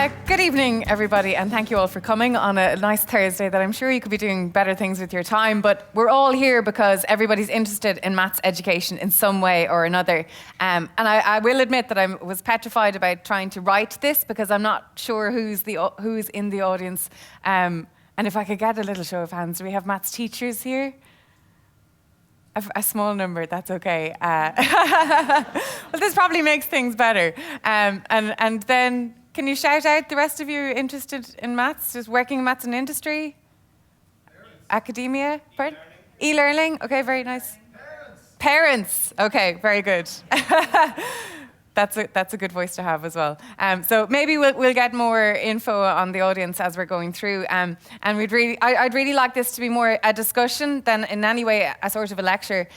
Good evening, everybody, and thank you all for coming on a nice Thursday that I'm sure you could be doing better things with your time, but we're all here because everybody's interested in maths education in some way or another. And I will admit that I was petrified about trying to write this because I'm not sure who's in the audience. And if I could get a little show of hands, do we have maths teachers here? A small number, that's okay. Well, this probably makes things better. And then, can you shout out the rest of you interested in maths, just working in maths in industry? Parents. Academia? Pardon? E-learning? Okay, very nice. Parents. Okay, very good. That's a good voice to have as well. So maybe we'll get more info on the audience as we're going through. And I'd really like this to be more a discussion than in any way a sort of a lecture.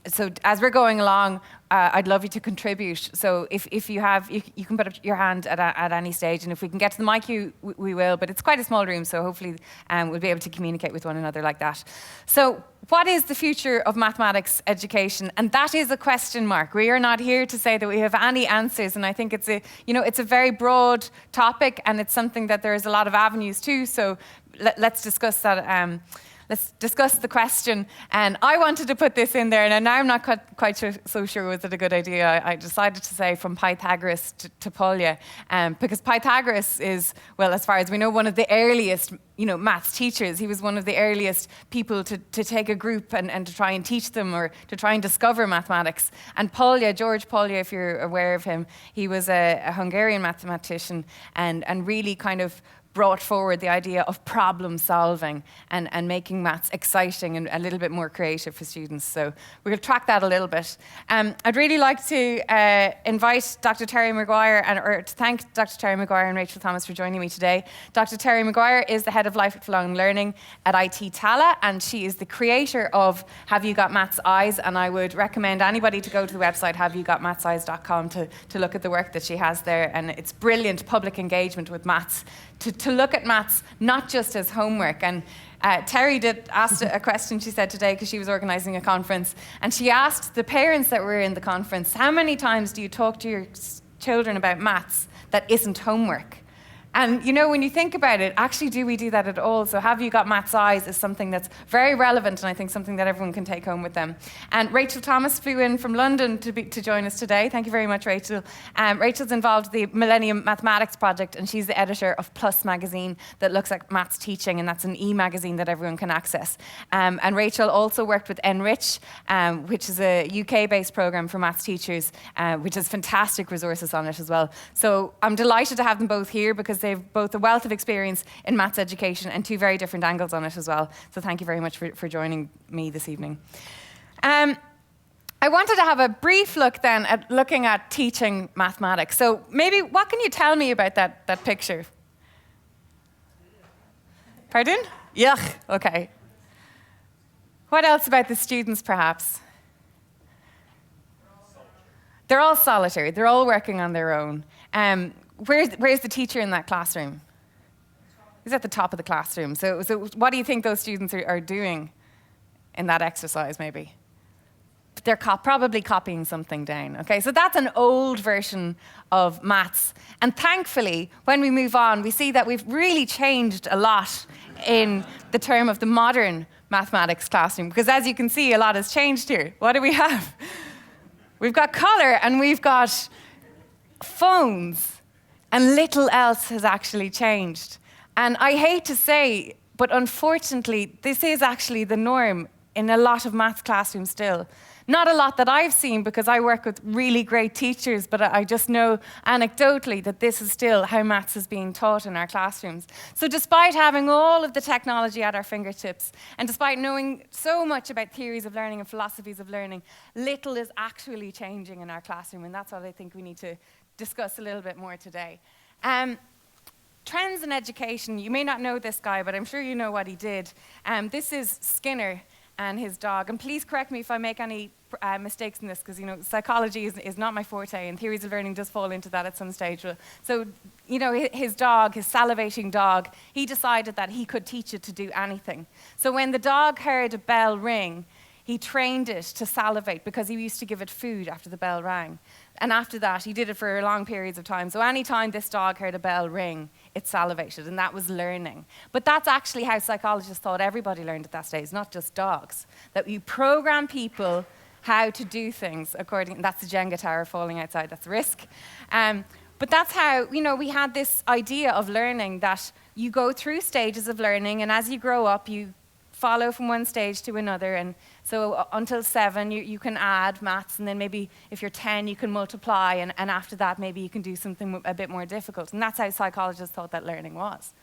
So as we're going along, I'd love you to contribute. So if you have, you can put up your hand at any stage, and if we can get to the mic, we will. But it's quite a small room, so hopefully we'll be able to communicate with one another like that. So what is the future of mathematics education? And that is a question mark. We are not here to say that we have any answers, and I think it's a very broad topic, and it's something that there is a lot of avenues to. So let's discuss that. Let's discuss the question. And I wanted to put this in there, and now I'm not quite so sure was it a good idea. I decided to say from Pythagoras to Pali, because Pythagoras is, well, as far as we know, one of the earliest maths teachers. He was one of the earliest people to take a group and to try and teach them or to try and discover mathematics. And George Pali, if you're aware of him, he was a Hungarian mathematician and really kind of brought forward the idea of problem solving and making maths exciting and a little bit more creative for students. So we're going to track that a little bit. I'd really like to invite Dr. Terry Maguire or to thank Dr. Terry Maguire and Rachel Thomas for joining me today. Dr. Terry Maguire is the head of lifelong learning at ITT Dublin, and she is the creator of Have You Got Maths Eyes? And I would recommend anybody to go to the website haveyougotmathseyes.com to look at the work that she has there. And it's brilliant public engagement with maths, to look at maths not just as homework. And Terry asked a question, she said today, because she was organising a conference, and she asked the parents that were in the conference, how many times do you talk to your children about maths that isn't homework? And when you think about it, actually, do we do that at all? So Have You Got Maths Eyes is something that's very relevant, and I think something that everyone can take home with them. And Rachel Thomas flew in from London to join us today. Thank you very much, Rachel. Rachel's involved with the Millenium Mathematics Project, and she's the editor of Plus magazine that looks at maths teaching, and that's an e-magazine that everyone can access. And Rachel also worked with Enrich, which is a UK-based program for maths teachers, which has fantastic resources on it as well. So I'm delighted to have them both here because they've both a wealth of experience in maths education and two very different angles on it as well. So thank you very much for joining me this evening. I wanted to have a brief look then at looking at teaching mathematics. So maybe, what can you tell me about that picture? Pardon? Yuck, okay. What else about the students, perhaps? They're all solitary. They're all working on their own. Where's the teacher in that classroom? He's at the top of the classroom. So what do you think those students are doing in that exercise, maybe? They're probably copying something down. Okay, so that's an old version of maths. And thankfully, when we move on, we see that we've really changed a lot in the term of the modern mathematics classroom. Because as you can see, a lot has changed here. What do we have? We've got colour and we've got phones. And little else has actually changed. And I hate to say, but unfortunately, this is actually the norm in a lot of maths classrooms still. Not a lot that I've seen because I work with really great teachers, but I just know anecdotally that this is still how maths is being taught in our classrooms. So despite having all of the technology at our fingertips, and despite knowing so much about theories of learning and philosophies of learning, little is actually changing in our classroom, and that's what I think we need to discuss a little bit more today. Trends in education. You may not know this guy, but I'm sure you know what he did. This is Skinner and his dog. And please correct me if I make any mistakes in this, because psychology is not my forte, and theories of learning does fall into that at some stage. So his dog, his salivating dog, he decided that he could teach it to do anything. So when the dog heard a bell ring, he trained it to salivate because he used to give it food after the bell rang. And after that, he did it for long periods of time. So anytime this dog heard a bell ring, it salivated, and that was learning. But that's actually how psychologists thought everybody learned at that stage, not just dogs. That you program people how to do things according, that's the Jenga tower falling outside, that's risk. But that's how, we had this idea of learning that you go through stages of learning, and as you grow up, you follow from one stage to another. And so until 7, you can add maths, and then maybe if you're 10, you can multiply, and after that, maybe you can do something a bit more difficult. And that's how psychologists thought that learning was.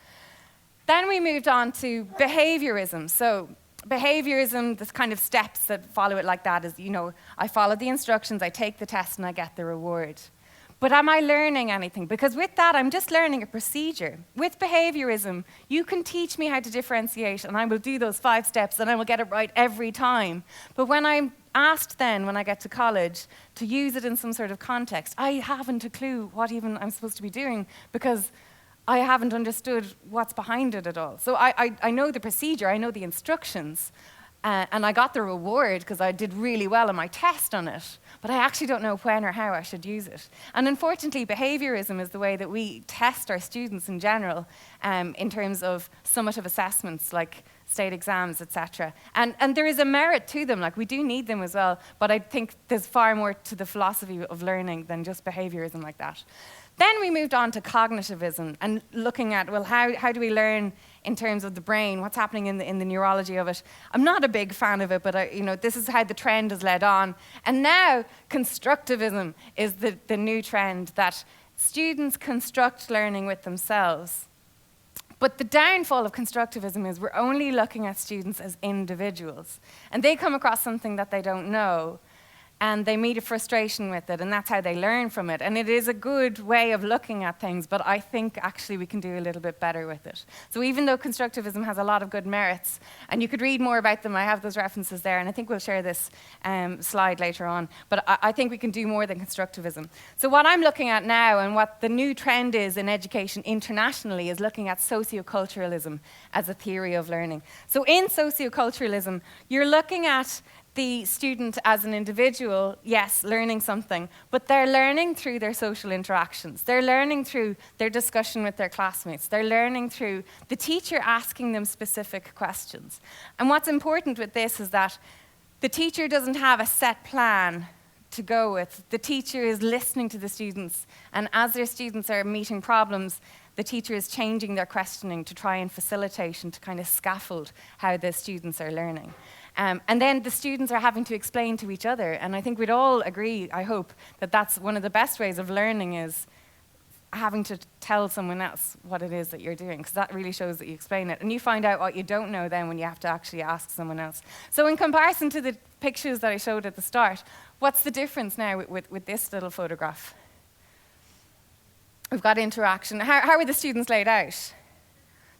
Then we moved on to behaviorism. So behaviorism, the kind of steps that follow it like that is, I follow the instructions, I take the test, and I get the reward. But am I learning anything? Because with that, I'm just learning a procedure. With behaviorism, you can teach me how to differentiate, and I will do those 5 steps, and I will get it right every time. But when I'm asked then, when I get to college, to use it in some sort of context, I haven't a clue what even I'm supposed to be doing, because I haven't understood what's behind it at all. So I know the procedure, I know the instructions, and I got the reward because I did really well on my test on it, but I actually don't know when or how I should use it. And unfortunately, behaviorism is the way that we test our students in general, in terms of summative assessments like state exams, etc. And there is a merit to them, like we do need them as well, but I think there's far more to the philosophy of learning than just behaviorism like that. Then we moved on to cognitivism and looking at, well, how do we learn in terms of the brain? What's happening in the neurology of it? I'm not a big fan of it, but this is how the trend has led on. And now constructivism is the new trend, that students construct learning with themselves. But the downfall of constructivism is we're only looking at students as individuals. And they come across something that they don't know, and they meet a frustration with it, and that's how they learn from it. And it is a good way of looking at things, but I think actually we can do a little bit better with it. So even though constructivism has a lot of good merits, and you could read more about them, I have those references there, and I think we'll share this slide later on, but I think we can do more than constructivism. So what I'm looking at now, and what the new trend is in education internationally, is looking at socioculturalism as a theory of learning. So in socioculturalism, you're looking at the student as an individual, yes, learning something, but they're learning through their social interactions. They're learning through their discussion with their classmates. They're learning through the teacher asking them specific questions. And what's important with this is that the teacher doesn't have a set plan to go with. The teacher is listening to the students, and as their students are meeting problems, the teacher is changing their questioning to try and facilitate and to kind of scaffold how the students are learning. And then the students are having to explain to each other. And I think we'd all agree, I hope, that that's one of the best ways of learning, is having to tell someone else what it is that you're doing, because that really shows that you explain it. And you find out what you don't know then when you have to actually ask someone else. So in comparison to the pictures that I showed at the start, what's the difference now with this little photograph? We've got interaction. How are the students laid out?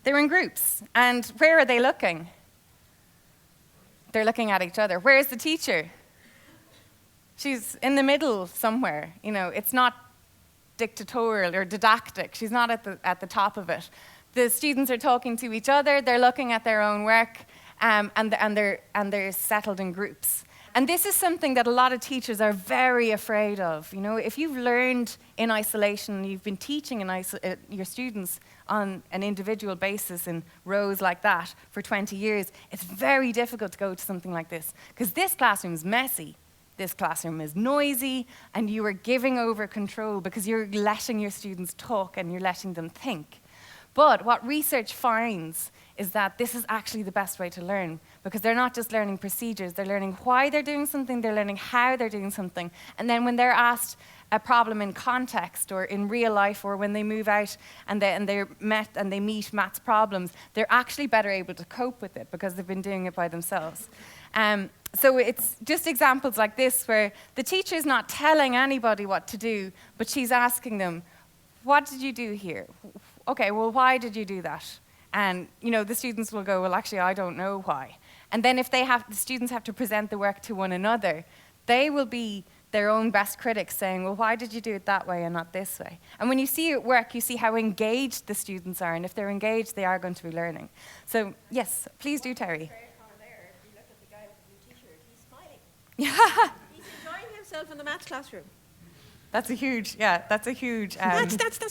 They're in groups. And where are they looking? They're looking at each other. Where's the teacher? She's in the middle somewhere. It's not dictatorial or didactic. She's not at the top of it. The students are talking to each other. They're looking at their own work, and they're settled in groups. And this is something that a lot of teachers are very afraid of. If you've learned in isolation, you've been teaching your students on an individual basis in rows like that for 20 years, it's very difficult to go to something like this, because this classroom is messy, this classroom is noisy, and you are giving over control because you're letting your students talk and you're letting them think. But what research finds is that this is actually the best way to learn, because they're not just learning procedures, they're learning why they're doing something, they're learning how they're doing something. And then when they're asked a problem in context or in real life, or when they move out and they meet maths problems, they're actually better able to cope with it because they've been doing it by themselves. So it's just examples like this where the teacher's not telling anybody what to do, but she's asking them, what did you do here? Okay, well, why did you do that? And the students will go, well, actually, I don't know why. And then if the students have to present the work to one another, they will be their own best critics saying, well, why did you do it that way and not this way? And when you see it work, you see how engaged the students are. And if they're engaged, they are going to be learning. So, yes, please do, Terry. Very common there. If you look at the guy with the blue t-shirt, he's He's enjoying himself in the maths classroom. That's a huge, that's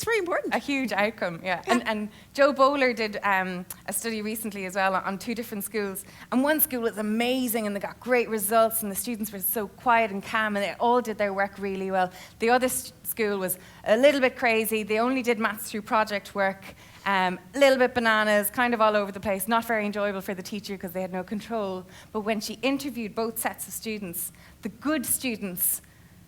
very important. A huge outcome, yeah. And Joe Bowler did a study recently as well on 2 different schools. And one school was amazing and they got great results and the students were so quiet and calm and they all did their work really well. The other school was a little bit crazy. They only did maths through project work, a little bit bananas, kind of all over the place, not very enjoyable for the teacher because they had no control. But when she interviewed both sets of students, the good students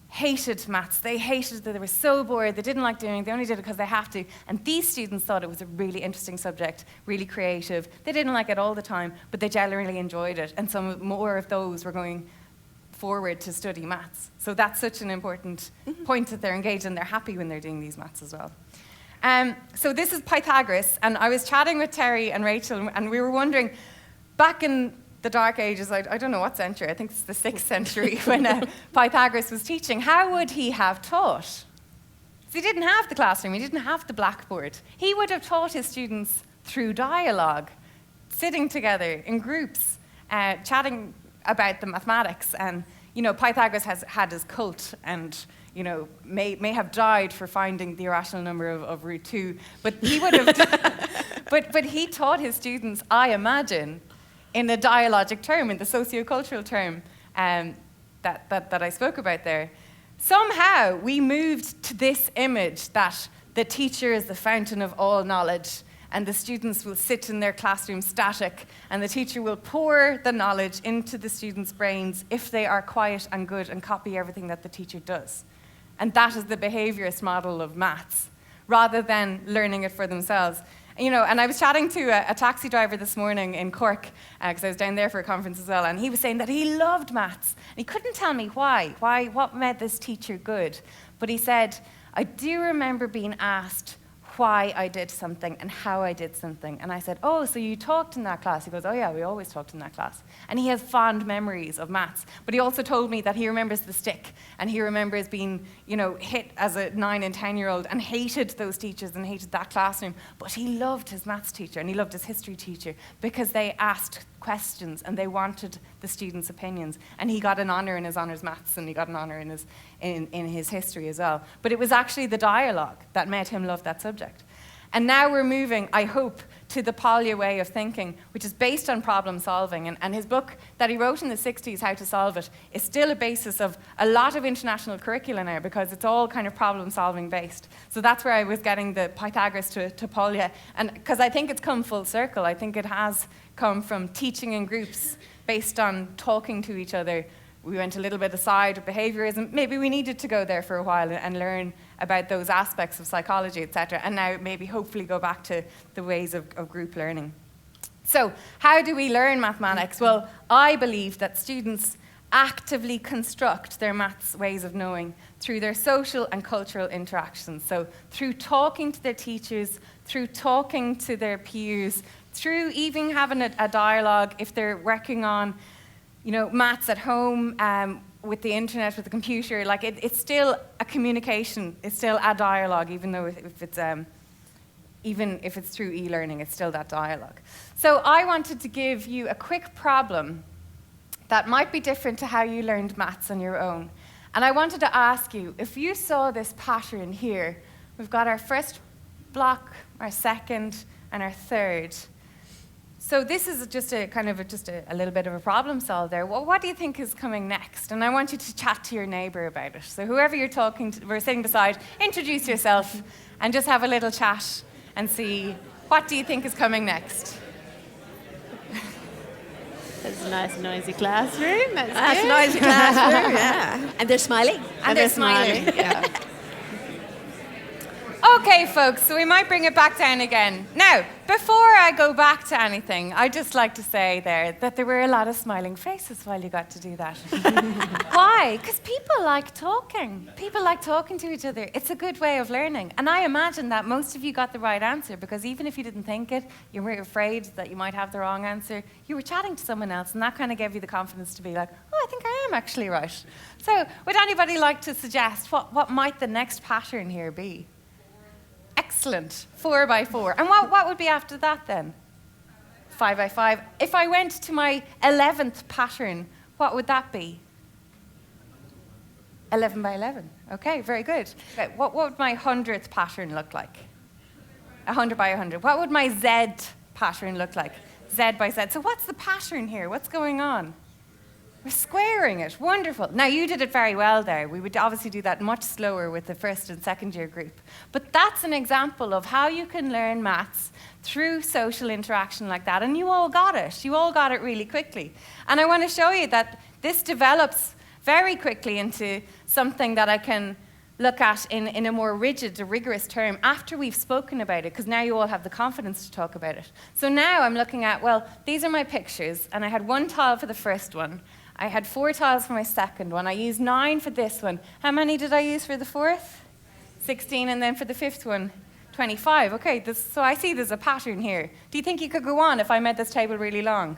hated maths. They hated that they were so bored, they didn't like doing it, they only did it because they have to. And these students thought it was a really interesting subject, really creative. They didn't like it all the time, but they generally enjoyed it. And some more of those were going forward to study maths. So that's such an important point that they're engaged and they're happy when they're doing these maths as well. So this is Pythagoras, and I was chatting with Terry and Rachel, and we were wondering, back in the Dark Ages, I don't know what century, I think it's the 6th century, when Pythagoras was teaching, how would he have taught? So he didn't have the classroom, he didn't have the blackboard. He would have taught his students through dialogue, sitting together in groups, chatting about the mathematics. And, Pythagoras has had his cult and, may have died for finding the irrational number of root 2, but he would have, but he taught his students, I imagine, in the dialogic term, in the sociocultural term that I spoke about there. Somehow we moved to this image that the teacher is the fountain of all knowledge and the students will sit in their classroom static and the teacher will pour the knowledge into the students' brains if they are quiet and good and copy everything that the teacher does. And that is the behaviorist model of maths, rather than learning it for themselves. And I was chatting to a taxi driver this morning in Cork, because I was down there for a conference as well, and he was saying that he loved maths. And he couldn't tell me what made this teacher good. But he said, I do remember being asked why I did something and how I did something. And I said, oh, so you talked in that class? He goes, oh yeah, we always talked in that class. And he has fond memories of maths. But he also told me that he remembers the stick, and he remembers being, hit as a 9 and 10-year-old and hated those teachers and hated that classroom. But he loved his maths teacher and he loved his history teacher because they asked questions and they wanted the students' opinions. And he got an honour in his honours maths and he got an honour in his history as well. But it was actually the dialogue that made him love that subject. And now we're moving, I hope, to the Pali way of thinking, which is based on problem solving. And his book that he wrote in the 60s, How to Solve It, is still a basis of a lot of international curricula now because it's all kind of problem solving based. So that's where I was getting the Pythagoras to Pali. And because I think it's come full circle. I think it has come from teaching in groups based on talking to each other. We went a little bit aside with behaviorism. Maybe we needed to go there for a while and learn about those aspects of psychology, etc. And now maybe hopefully go back to the ways of group learning. So how do we learn mathematics? Well, I believe that students actively construct their maths ways of knowing through their social and cultural interactions. So through talking to their teachers, through talking to their peers, through even having a dialogue if they're working on maths at home, with the internet, with the computer, it's still a communication, it's still a dialogue, even though even if it's through e-learning, it's still that dialogue. So I wanted to give you a quick problem that might be different to how you learned maths on your own. And I wanted to ask you, if you saw this pattern here, we've got our first block, our second, and our third. So this is just a little bit of a problem solved there. Well, what do you think is coming next? And I want you to chat to your neighbour about it. So whoever you're talking to, we're sitting beside, introduce yourself and just have a little chat and see, what do you think is coming next? That's a nice noisy classroom. That's a noisy classroom, yeah. And they're smiling. And they're smiling. Yeah. Okay, folks, so we might bring it back down again. Now, before I go back to anything, I'd just like to say there that there were a lot of smiling faces while you got to do that. Why? Because people like talking. People like talking to each other. It's a good way of learning. And I imagine that most of you got the right answer because even if you didn't think it, you were afraid that you might have the wrong answer, you were chatting to someone else and that kind of gave you the confidence to be like, oh, I think I am actually right. So would anybody like to suggest what might the next pattern here be? Excellent. 4 by 4. And what would be after that then? 5 by 5. If I went to my 11th pattern, what would that be? 11 by 11. Okay, very good. Okay, what would my 100th pattern look like? 100 by 100. What would my Z pattern look like? Z by Z. So what's the pattern here? What's going on? We're squaring it. Wonderful. Now, you did it very well there. We would obviously do that much slower with the first and second year group. But that's an example of how you can learn maths through social interaction like that. And you all got it. You all got it really quickly. And I want to show you that this develops very quickly into something that I can look at in a more rigid, a rigorous term after we've spoken about it, because now you all have the confidence to talk about it. So now I'm looking at, well, these are my pictures, and I had 1 tile for the first one. I had 4 tiles for my second one. I used 9 for this one. How many did I use for the fourth? 16, and then for the fifth one, 25. Okay, so I see there's a pattern here. Do you think you could go on if I made this table really long?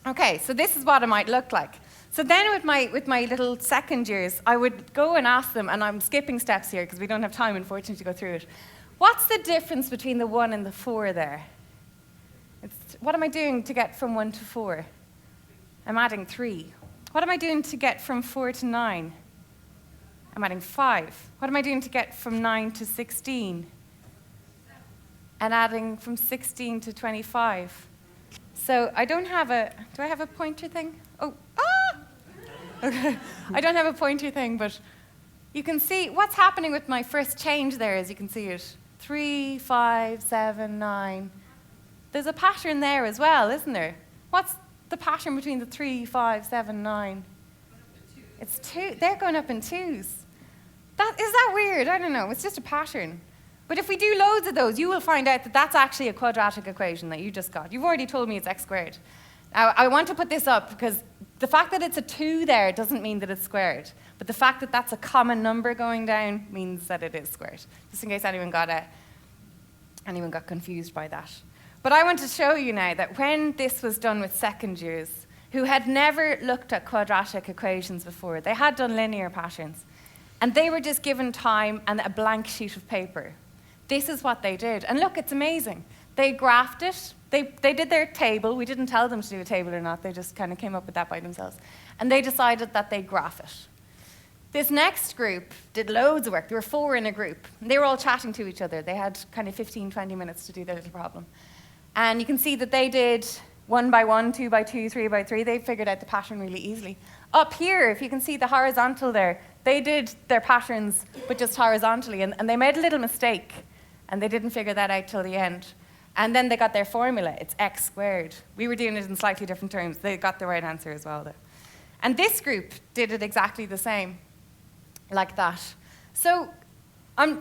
Okay, so this is what it might look like. So then with my little second years, I would go and ask them, and I'm skipping steps here because we don't have time, unfortunately, to go through it. What's the difference between the 1 and the 4 there? What am I doing to get from 1 to 4? I'm adding 3. What am I doing to get from 4 to 9? I'm adding 5. What am I doing to get from 9 to 16? And adding from 16 to 25. So I don't have do I have a pointer thing? Okay. I don't have a pointer thing, but you can see what's happening with my first change there, as you can see it. 3, 5, 7, 9. There's a pattern there as well, isn't there? What's the pattern between the 3, 5, 7, 9? It's 2. They're going up in 2s. Is that weird? I don't know. It's just a pattern. But if we do loads of those, you will find out that that's actually a quadratic equation that you just got. You've already told me it's x squared. Now, I want to put this up because the fact that it's a 2 there doesn't mean that it's squared. But the fact that that's a common number going down means that it is squared. Just in case anyone got confused by that. But I want to show you now that when this was done with second years, who had never looked at quadratic equations before, they had done linear patterns, and they were just given time and a blank sheet of paper. This is what they did. And look, it's amazing. They graphed it. They did their table. We didn't tell them to do a table or not. They just kind of came up with that by themselves. And they decided that they'd graph it. This next group did loads of work. There were 4 in a group. They were all chatting to each other. They had kind of 15, 20 minutes to do their little problem. And you can see that they did 1 by 1, 2 by 2, 3 by 3. They figured out the pattern really easily. Up here, if you can see the horizontal there, they did their patterns, but just horizontally. And they made a little mistake. And they didn't figure that out till the end. And then they got their formula. It's x squared. We were doing it in slightly different terms. They got the right answer as well, though. And this group did it exactly the same, like that. So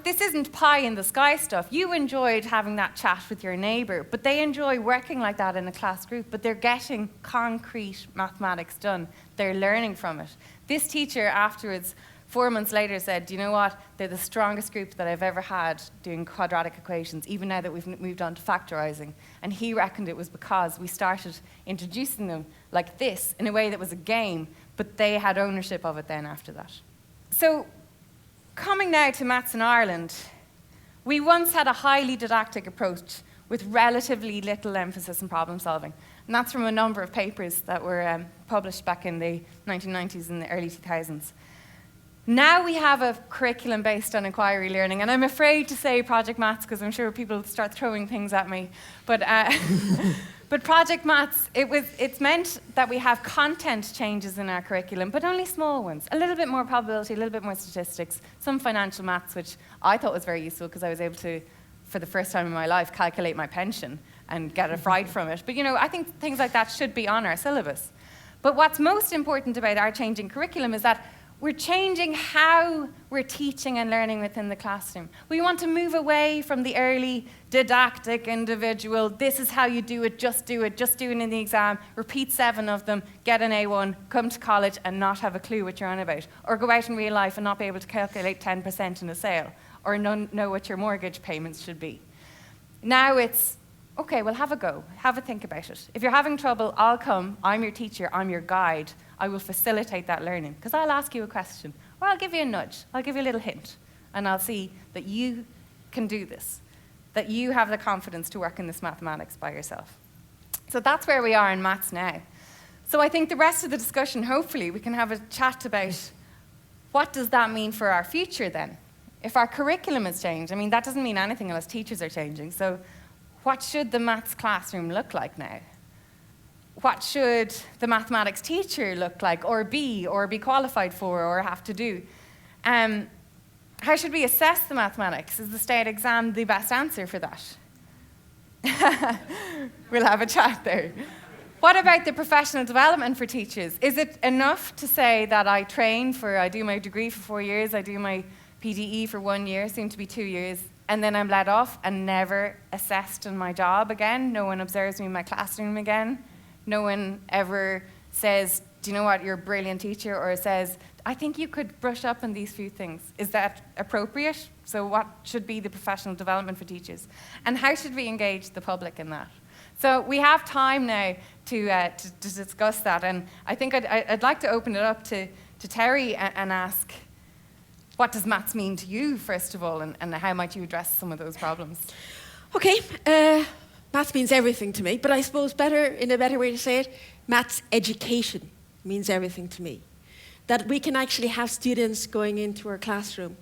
this isn't pie in the sky stuff. You enjoyed having that chat with your neighbour, but they enjoy working like that in a class group, but they're getting concrete mathematics done. They're learning from it. This teacher afterwards, 4 months later, said, do you know what? They're the strongest group that I've ever had doing quadratic equations, even now that we've moved on to factorizing. And he reckoned it was because we started introducing them like this in a way that was a game, but they had ownership of it then after that. So coming now to maths in Ireland, we once had a highly didactic approach with relatively little emphasis on problem solving. And that's from a number of papers that were published back in the 1990s and the early 2000s. Now we have a curriculum based on inquiry learning, and I'm afraid to say project maths because I'm sure people start throwing things at me. But project maths, it's meant that we have content changes in our curriculum, but only small ones. A little bit more probability, a little bit more statistics, some financial maths, which I thought was very useful because I was able to, for the first time in my life, calculate my pension and get a fright from it. But I think things like that should be on our syllabus. But what's most important about our changing curriculum is that we're changing how we're teaching and learning within the classroom. We want to move away from the early didactic individual, this is how you do it, just do it in the exam, repeat 7 of them, get an A1, come to college and not have a clue what you're on about. Or go out in real life and not be able to calculate 10% in a sale. Or know what your mortgage payments should be. Now it's, okay, well have a go, have a think about it. If you're having trouble, I'll come, I'm your teacher, I'm your guide. I will facilitate that learning because I'll ask you a question or I'll give you a nudge, I'll give you a little hint and I'll see that you can do this, that you have the confidence to work in this mathematics by yourself. So that's where we are in maths now. So I think the rest of the discussion, hopefully, we can have a chat about what does that mean for our future then? If our curriculum has changed, I mean, that doesn't mean anything unless teachers are changing. So what should the maths classroom look like now? What should the mathematics teacher look like, or be qualified for, or have to do? How should we assess the mathematics? Is the state exam the best answer for that? We'll have a chat there. What about the professional development for teachers? Is it enough to say that I do my degree for 4 years, I do my PDE for 1 year, soon to be 2 years, and then I'm let off and never assessed in my job again? No one observes me in my classroom again? No one ever says, do you know what, you're a brilliant teacher, or says, I think you could brush up on these few things. Is that appropriate? So what should be the professional development for teachers? And how should we engage the public in that? So we have time now to discuss that, and I think I'd like to open it up to Terry and ask, what does maths mean to you, first of all, and how might you address some of those problems? Okay, maths means everything to me, but I suppose in a better way to say it, maths education means everything to me. That we can actually have students going into our classroom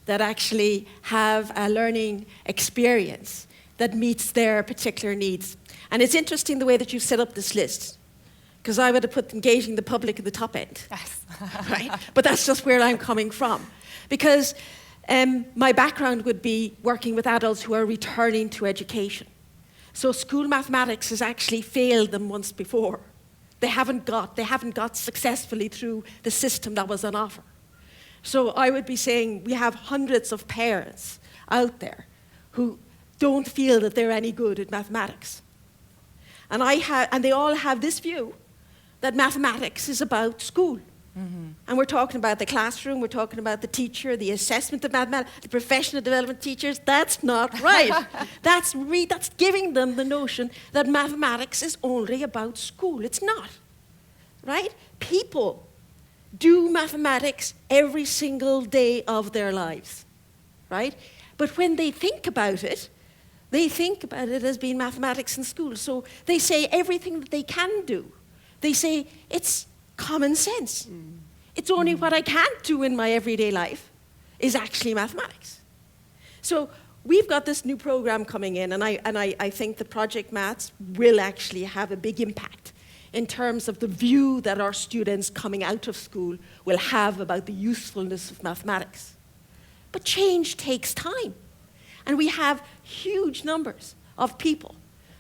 that actually have a learning experience that meets their particular needs. And it's interesting the way that you set up this list, because I would have put engaging the public at the top end. Yes. Right? But that's just where I'm coming from. Because my background would be working with adults who are returning to education. So school mathematics has actually failed them once before. They haven't got successfully through the system that was on offer. So I would be saying we have hundreds of parents out there who don't feel that they're any good at mathematics. And they all have this view that mathematics is about school. Mm-hmm. And we're talking about the classroom, we're talking about the teacher, the assessment of mathematics, the professional development teachers. That's not right. That's giving them the notion that mathematics is only about school. It's not, right? People do mathematics every single day of their lives, right? But when they think about it as being mathematics in school. So they say everything that they can do, they say it's common sense. It's only what I can't do in my everyday life is actually mathematics. So we've got this new program coming in, and I think the Project Maths will actually have a big impact in terms of the view that our students coming out of school will have about the usefulness of mathematics. But change takes time. And we have huge numbers of people,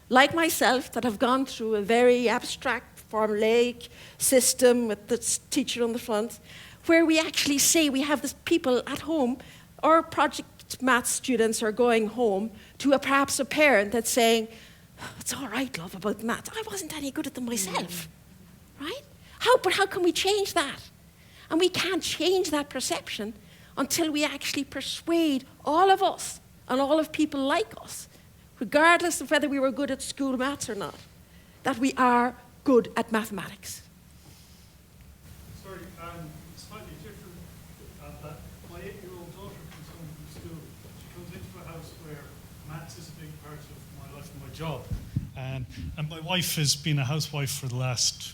like myself, that have gone through a very abstract, formulaic system with the teacher on the front, where we actually say we have this people at home, our Project Maths students are going home to perhaps a parent that's saying, it's all right, love, about maths. I wasn't any good at them myself, right? But how can we change that? And we can't change that perception until we actually persuade all of us and all of people like us, regardless of whether we were good at school maths or not, that we are good at mathematics. Sorry, slightly different at that. My 8-year-old daughter comes home from school. She comes into a house where maths is a big part of my life and my job. And my wife has been a housewife for the last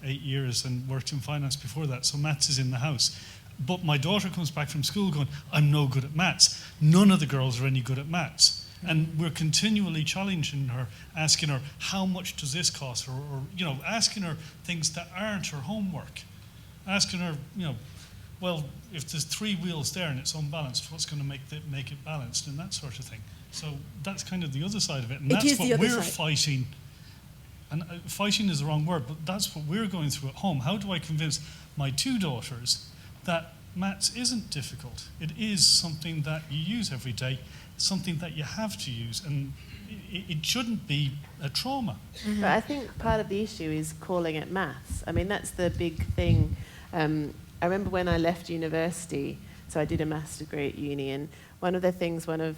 8 years and worked in finance before that, so maths is in the house. But my daughter comes back from school going, I'm no good at maths. None of the girls are any good at maths. And we're continually challenging her, asking her, how much does this cost? Or asking her things that aren't her homework. Asking her, well, if there's 3 wheels there and it's unbalanced, what's going to make it balanced, and that sort of thing. So that's kind of the other side of it. And that's what we're fighting. And fighting is the wrong word, but that's what we're going through at home. How do I convince my 2 daughters that maths isn't difficult? It is something that you use every day, something that you have to use, and it shouldn't be a trauma. Mm-hmm. But I think part of the issue is calling it maths. I mean, that's the big thing. I remember when I left university, so I did a maths degree at uni, and one of the things one of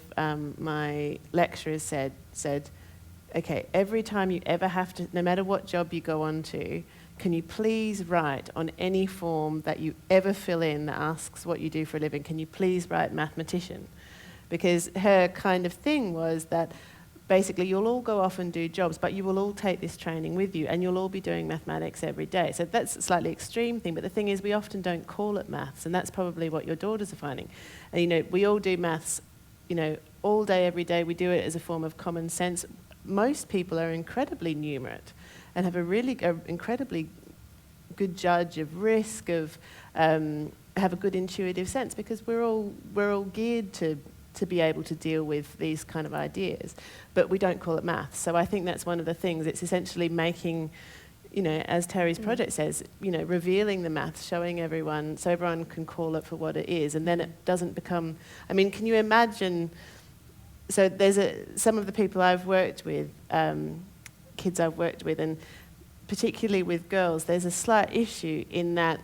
my lecturers said, okay, every time you ever have to, no matter what job you go on to, can you please write on any form that you ever fill in that asks what you do for a living, can you please write mathematician? Because her kind of thing was that basically you'll all go off and do jobs, but you will all take this training with you and you'll all be doing mathematics every day. So that's a slightly extreme thing, but the thing is we often don't call it maths, and that's probably what your daughters are finding. And, you know, we all do maths, you know, all day, every day. We do it as a form of common sense. Most people are incredibly numerate and have a incredibly good judge of risk, of have a good intuitive sense, because we're all geared to be able to deal with these kind of ideas, but we don't call it maths. So I think that's one of the things. It's essentially making, you know, as Terry's project says, you know, revealing the maths, showing everyone, so everyone can call it for what it is, and then it doesn't become, I mean, can you imagine, so there's some of the people I've worked with, kids I've worked with, and particularly with girls, there's a slight issue in that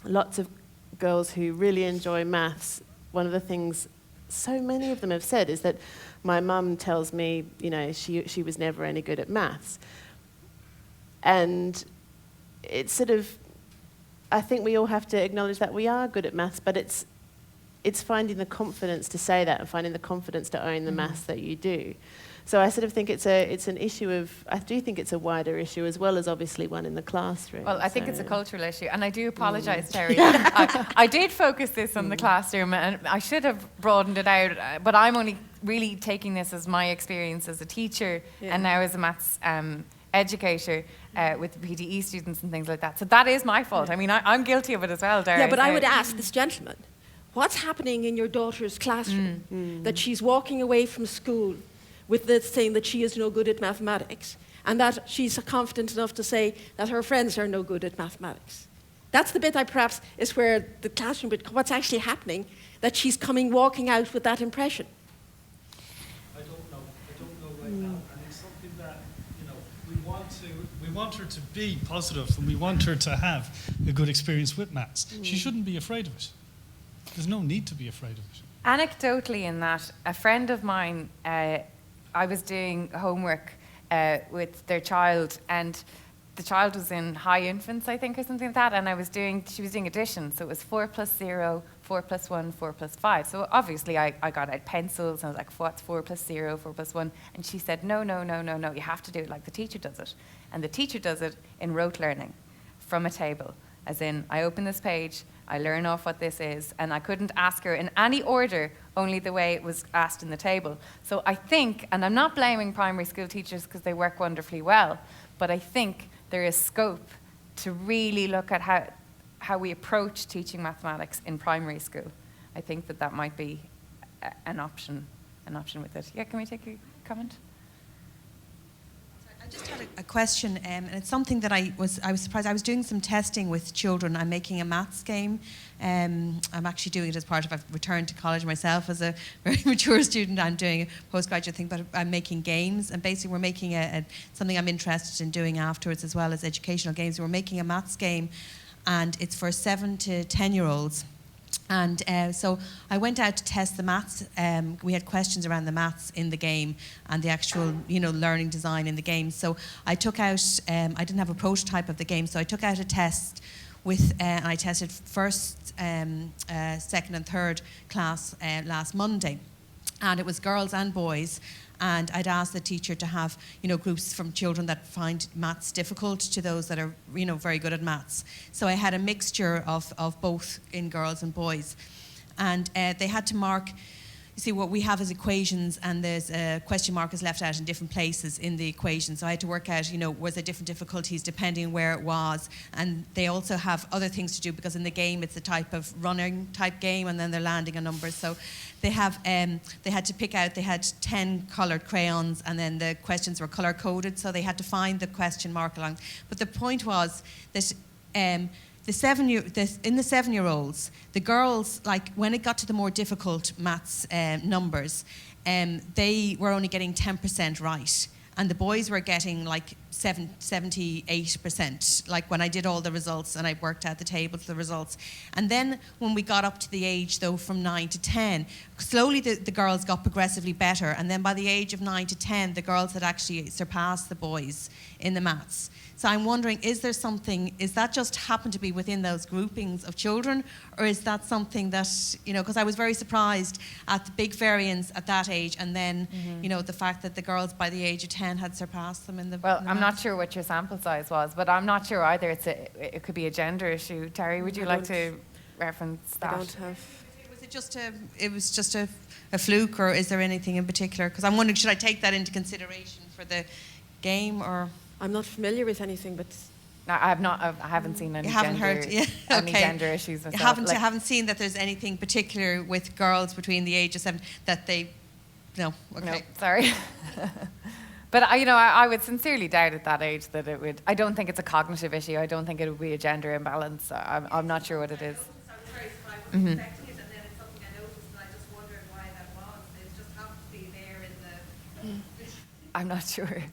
lots of girls who really enjoy maths, one of the things so many of them have said is that my mum tells me, you know, she was never any good at maths. And it's sort of, I think we all have to acknowledge that we are good at maths, but it's finding the confidence to say that and finding the confidence to own the maths that you do. So I sort of think it's an issue of, I do think it's a wider issue as well as obviously one in the classroom. Well, I think it's a cultural issue, and I do apologise, Terry. I did focus this on the classroom, and I should have broadened it out, but I'm only really taking this as my experience as a teacher and now as a maths educator with PTE students and things like that. So that is my fault. I mean, I'm guilty of it as well, Terry. Yeah, but I would ask this gentleman, what's happening in your daughter's classroom that she's walking away from school with this saying that she is no good at mathematics, and that she's confident enough to say that her friends are no good at mathematics? That's the bit I perhaps is where the classroom bit, what's actually happening, that she's walking out with that impression. I don't know right now, and it's something that, you know, we want her to be positive, and we want her to have a good experience with maths. She shouldn't be afraid of it. There's no need to be afraid of it. Anecdotally, in that, a friend of mine, I was doing homework with their child, and the child was in high infants, I think, or something like that, and she was doing addition, so it was 4 plus 0, 4 plus 1, 4 plus 5. So obviously I got out pencils, and I was like, what's 4 plus 0, 4 plus 1? And she said, no, you have to do it like the teacher does it. And the teacher does it in rote learning, from a table. As in, I open this page, I learn off what this is, and I couldn't ask her in any order, only the way it was asked in the table. So I think, and I'm not blaming primary school teachers because they work wonderfully well, but I think there is scope to really look at how we approach teaching mathematics in primary school. I think that might be an option with it. Yeah, can we take a comment? I just had a question, and it's something that I was surprised. I was doing some testing with children. I'm making a maths game. I'm actually doing it as part of, I've returned to college myself as a very mature student. I'm doing a postgraduate thing, but I'm making games, and basically we're making something I'm interested in doing afterwards, as well as educational games. We're making a maths game, and it's for 7 to 10-year-olds. And so I went out to test the maths. We had questions around the maths in the game and the actual, learning design in the game. So I took out, I didn't have a prototype of the game, so I took out a test and I tested first, second and third class last Monday. And it was girls and boys. And I'd asked the teacher to have, groups from children that find maths difficult to those that are, very good at maths. So I had a mixture of both in girls and boys. And they had to mark, you see, what we have as equations, and there's a question mark is left out in different places in the equation. So I had to work out, was there different difficulties depending on where it was. And they also have other things to do, because in the game it's a type of running type game, and then they're landing on numbers. So they have, they had to pick out, they had 10 coloured crayons, and then the questions were colour coded, so they had to find the question mark along. But the point was that in the 7-year-olds, the girls, like when it got to the more difficult maths numbers, they were only getting 10% right. And the boys were getting like 78%, like when I did all the results and I worked out the tables, the results. And then when we got up to the age, though, from 9 to 10, slowly the girls got progressively better. And then by the age of 9 to 10, the girls had actually surpassed the boys in the maths. So I'm wondering, is there something, is that just happen to be within those groupings of children, or is that something that, you know, because I was very surprised at the big variance at that age, and then, you know, the fact that the girls by the age of 10 had surpassed them in the... Well, I'm not sure what your sample size was, but I'm not sure either. It could be a gender issue. Terry, would you like to reference that? I don't have... Was just a fluke, or is there anything in particular? Because I'm wondering, should I take that into consideration for the game, or... I'm not familiar with anything, but... No, I haven't seen any any gender issues myself. You haven't seen that there's anything particular with girls between the age of 7 that they... No, okay. No, sorry. But I would sincerely doubt at that age that it would... I don't think it's a cognitive issue. I don't think it would be a gender imbalance. I'm not sure what it is. I was very surprised. I was expecting it, and then it's something I noticed, and I just wondered why that was. It just happened to be there in the... I'm not sure.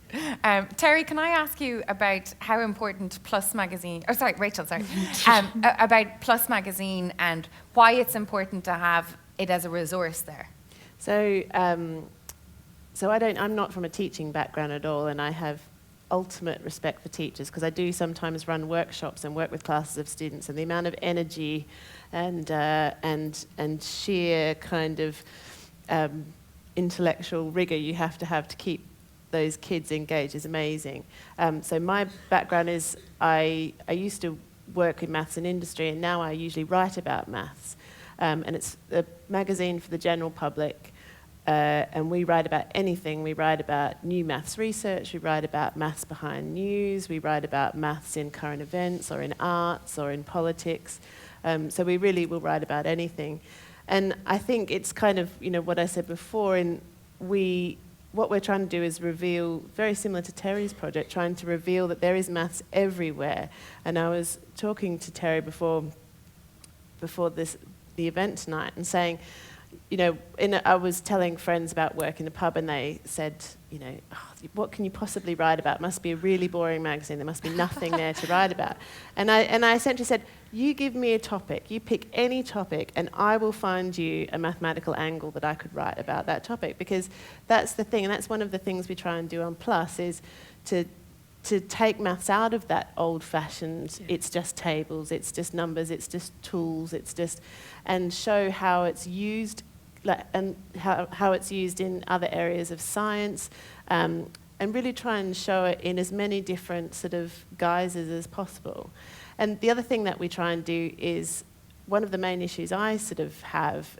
Terry, can I ask you about how important PLUS magazine, Rachel, about PLUS magazine and why it's important to have it as a resource there? So, I'm not from a teaching background at all, and I have ultimate respect for teachers because I do sometimes run workshops and work with classes of students, and the amount of energy and sheer kind of intellectual rigor you have to keep those kids engaged is amazing. So my background is I used to work in maths and industry, and now I usually write about maths. And it's a magazine for the general public, and we write about anything. We write about new maths research, we write about maths behind news, we write about maths in current events or in arts or in politics. So we really will write about anything. And I think it's kind of, what I said before, what we're trying to do is reveal, very similar to Terry's project, trying to reveal that there is maths everywhere. And I was talking to Terry before the event tonight and saying, I was telling friends about work in the pub, and they said, what can you possibly write about? It must be a really boring magazine. There must be nothing there to write about. And I essentially said, you give me a topic, you pick any topic, and I will find you a mathematical angle that I could write about that topic. Because that's the thing, and that's one of the things we try and do on PLUS, is to take maths out of that old-fashioned, it's just tables, it's just numbers, it's just tools, and show how it's used, and how it's used in other areas of science, and really try and show it in as many different sort of guises as possible. And the other thing that we try and do is, one of the main issues I sort of have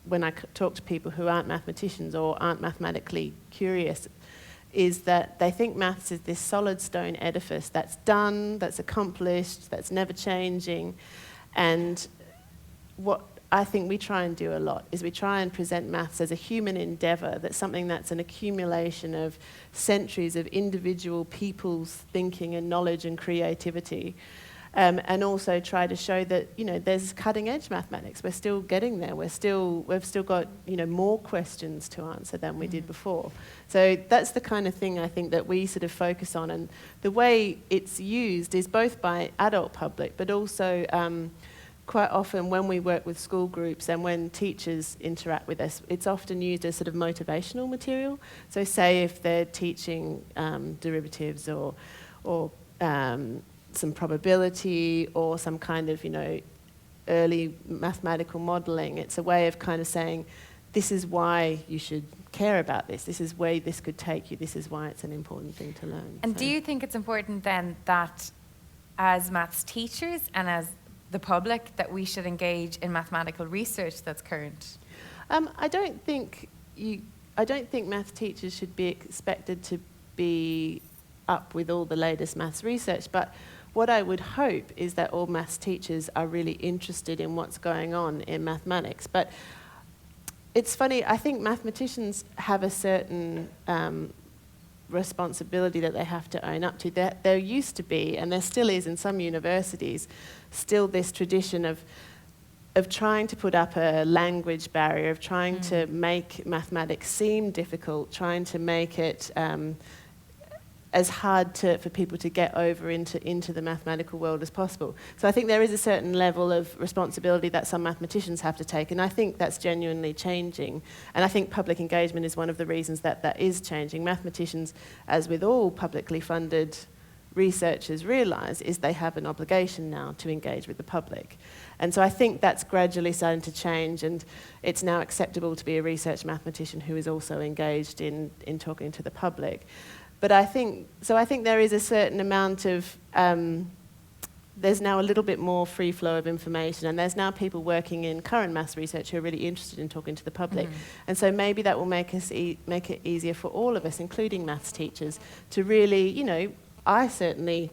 when I talk to people who aren't mathematicians or aren't mathematically curious, is that they think maths is this solid stone edifice that's done, that's accomplished, that's never changing. And what I think we try and do a lot is we try and present maths as a human endeavour, that's something that's an accumulation of centuries of individual people's thinking and knowledge and creativity. And also try to show that, there's cutting-edge mathematics. We're still getting there. We've still got, more questions to answer than we did before. So that's the kind of thing I think that we sort of focus on. And the way it's used is both by adult public, but also quite often when we work with school groups and when teachers interact with us, it's often used as sort of motivational material. So say if they're teaching derivatives or some probability or some kind of, early mathematical modelling. It's a way of kind of saying, this is why you should care about this. This is where this could take you. This is why it's an important thing to learn. And do you think it's important then that as maths teachers and as the public that we should engage in mathematical research that's current? I don't think maths teachers should be expected to be up with all the latest maths research, but what I would hope is that all maths teachers are really interested in what's going on in mathematics. But it's funny, I think mathematicians have a certain responsibility that they have to own up to. There used to be, and there still is in some universities, still this tradition of trying to put up a language barrier, of trying to make mathematics seem difficult, trying to make it as hard for people to get over into the mathematical world as possible. So I think there is a certain level of responsibility that some mathematicians have to take, and I think that's genuinely changing. And I think public engagement is one of the reasons that is changing. Mathematicians, as with all publicly funded researchers realise, is they have an obligation now to engage with the public. And so I think that's gradually starting to change, and it's now acceptable to be a research mathematician who is also engaged in talking to the public. But I think there is a certain amount of, there's now a little bit more free flow of information, and there's now people working in current maths research who are really interested in talking to the public. And so maybe that will make it easier for all of us, including maths teachers, to really, I certainly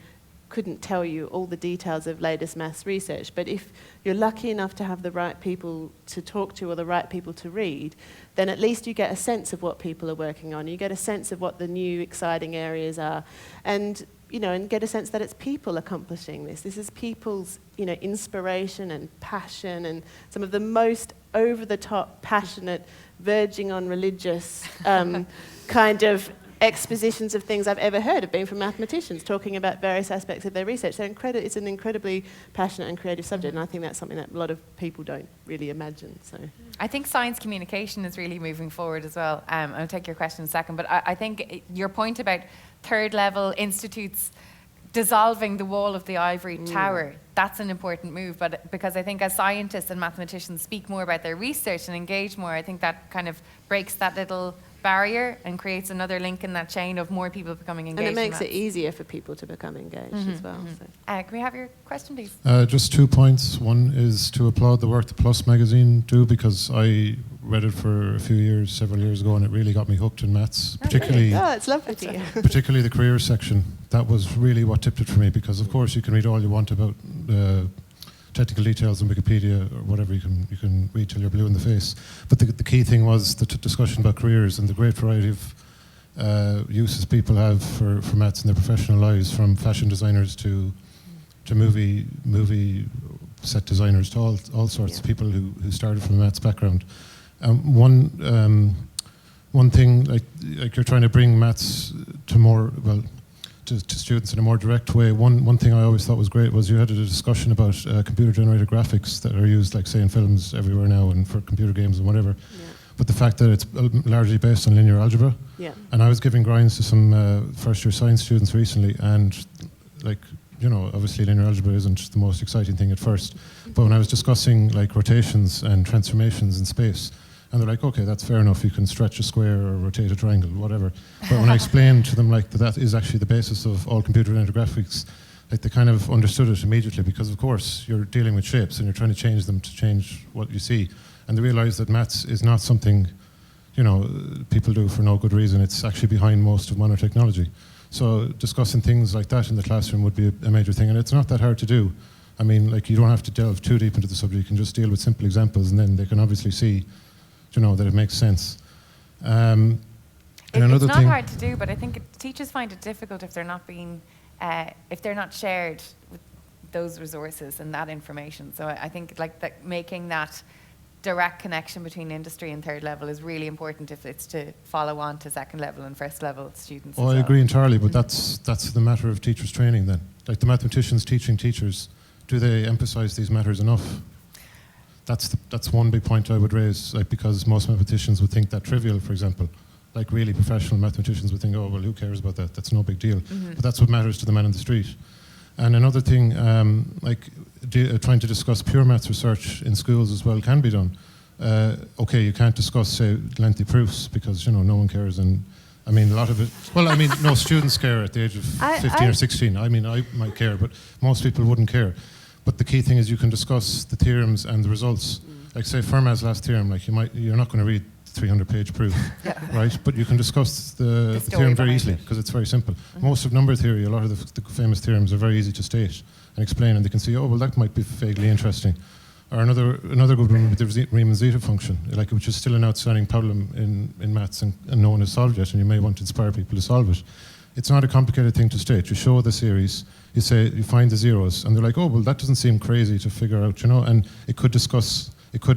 couldn't tell you all the details of latest maths research, but if you're lucky enough to have the right people to talk to or the right people to read, then at least you get a sense of what people are working on. You get a sense of what the new exciting areas are, and and get a sense that it's people accomplishing this. This is people's inspiration and passion, and some of the most over-the-top, passionate, verging on religious kind of expositions of things I've ever heard have been from mathematicians talking about various aspects of their research. It's an incredibly passionate and creative subject, and I think that's something that a lot of people don't really imagine. So I think science communication is really moving forward as well. I'll take your question in a second, but I think your point about third level institutes dissolving the wall of the ivory tower, that's an important move. But because I think as scientists and mathematicians speak more about their research and engage more, I think that kind of breaks that little barrier and creates another link in that chain of more people becoming engaged. And it makes it easier for people to become engaged as well. So. Can we have your question, please? Just 2 points. One is to applaud the work the PLUS magazine do, because I read it for a few years, several years ago, and it really got me hooked in maths, particularly. Oh, it's lovely to hear. Particularly the careers section. That was really what tipped it for me, because of course you can read all you want about technical details on Wikipedia or whatever you can read till you're blue in the face. But the key thing was the discussion about careers and the great variety of uses people have for maths in their professional lives, from fashion designers to movie set designers to all sorts of people who started from a maths background. One thing, like you're trying to bring maths to more, to students in a more direct way. One thing I always thought was great was you had a discussion about computer-generated graphics that are used, like say in films everywhere now and for computer games and whatever. Yeah. But the fact that it's largely based on linear algebra. Yeah. And I was giving grinds to some first-year science students recently, and obviously linear algebra isn't the most exciting thing at first. But when I was discussing like rotations and transformations in space, and they're like, okay, that's fair enough, you can stretch a square or rotate a triangle, whatever. But when I explained to them that is actually the basis of all computer-generated graphics, like they kind of understood it immediately, because of course you're dealing with shapes and you're trying to change them to change what you see. And they realized that maths is not something, people do for no good reason. It's actually behind most of modern technology. So discussing things like that in the classroom would be a major thing, and it's not that hard to do. I mean, like, you don't have to delve too deep into the subject. You can just deal with simple examples, and then they can obviously see that it makes sense. And it's not hard to do, but I think teachers find it difficult if they're not shared with those resources and that information. So I think making that direct connection between industry and third level is really important if it's to follow on to second level and first level students. I agree entirely, but that's the matter of teachers' training then. Like the mathematicians teaching teachers, do they emphasize these matters enough? That's one big point I would raise, because most mathematicians would think that trivial, for example. Like really professional mathematicians would think, oh, well, who cares about that? That's no big deal. But that's what matters to the man in the street. And another thing, trying to discuss pure maths research in schools as well can be done. Okay, you can't discuss, say, lengthy proofs because, no one cares. And I mean, a lot of it, no students care at the age of 15 or 16. I mean, I might care, but most people wouldn't care. But the key thing is you can discuss the theorems and the results. Like say Fermat's last theorem, you're not going to read 300-page proof, right? But you can discuss the theorem very easily because it's very simple. Most of number theory, a lot of the famous theorems are very easy to state and explain, and they can see, that might be vaguely interesting. Or another good one would be the Riemann-Zeta function, which is still an outstanding problem in maths and no one has solved yet, and you may want to inspire people to solve it. It's not a complicated thing to state. You show the series, you find the zeros, and they're like, that doesn't seem crazy to figure out, and it could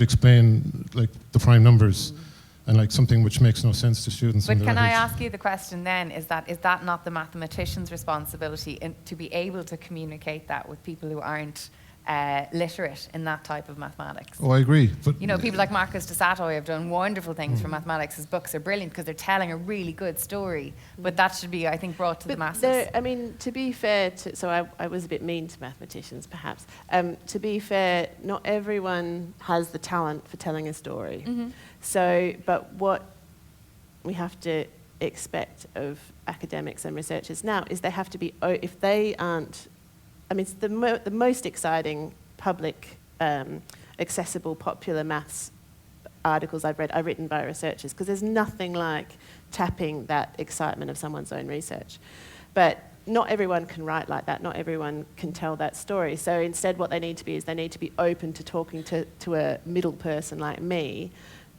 explain the prime numbers and like something which makes no sense to students. But in can their I age. ask you the question then, is that not the mathematician's responsibility to be able to communicate that with people who aren't literate in that type of mathematics? Oh, I agree. But You know, people like Marcus du Sautoy have done wonderful things for mathematics. His books are brilliant because they're telling a really good story. But that should be, I think, brought to the masses. I mean, to be fair, so I was a bit mean to mathematicians, perhaps. To be fair, not everyone has the talent for telling a story. So, but what we have to expect of academics and researchers now is they have to be, if they aren't, I mean, it's the most exciting public, accessible, popular maths articles I've read are written by researchers, because there's nothing like tapping that excitement of someone's own research. But not everyone can write like that. Not everyone can tell that story. So instead what they need to be is they need to be open to talking to a middle person like me,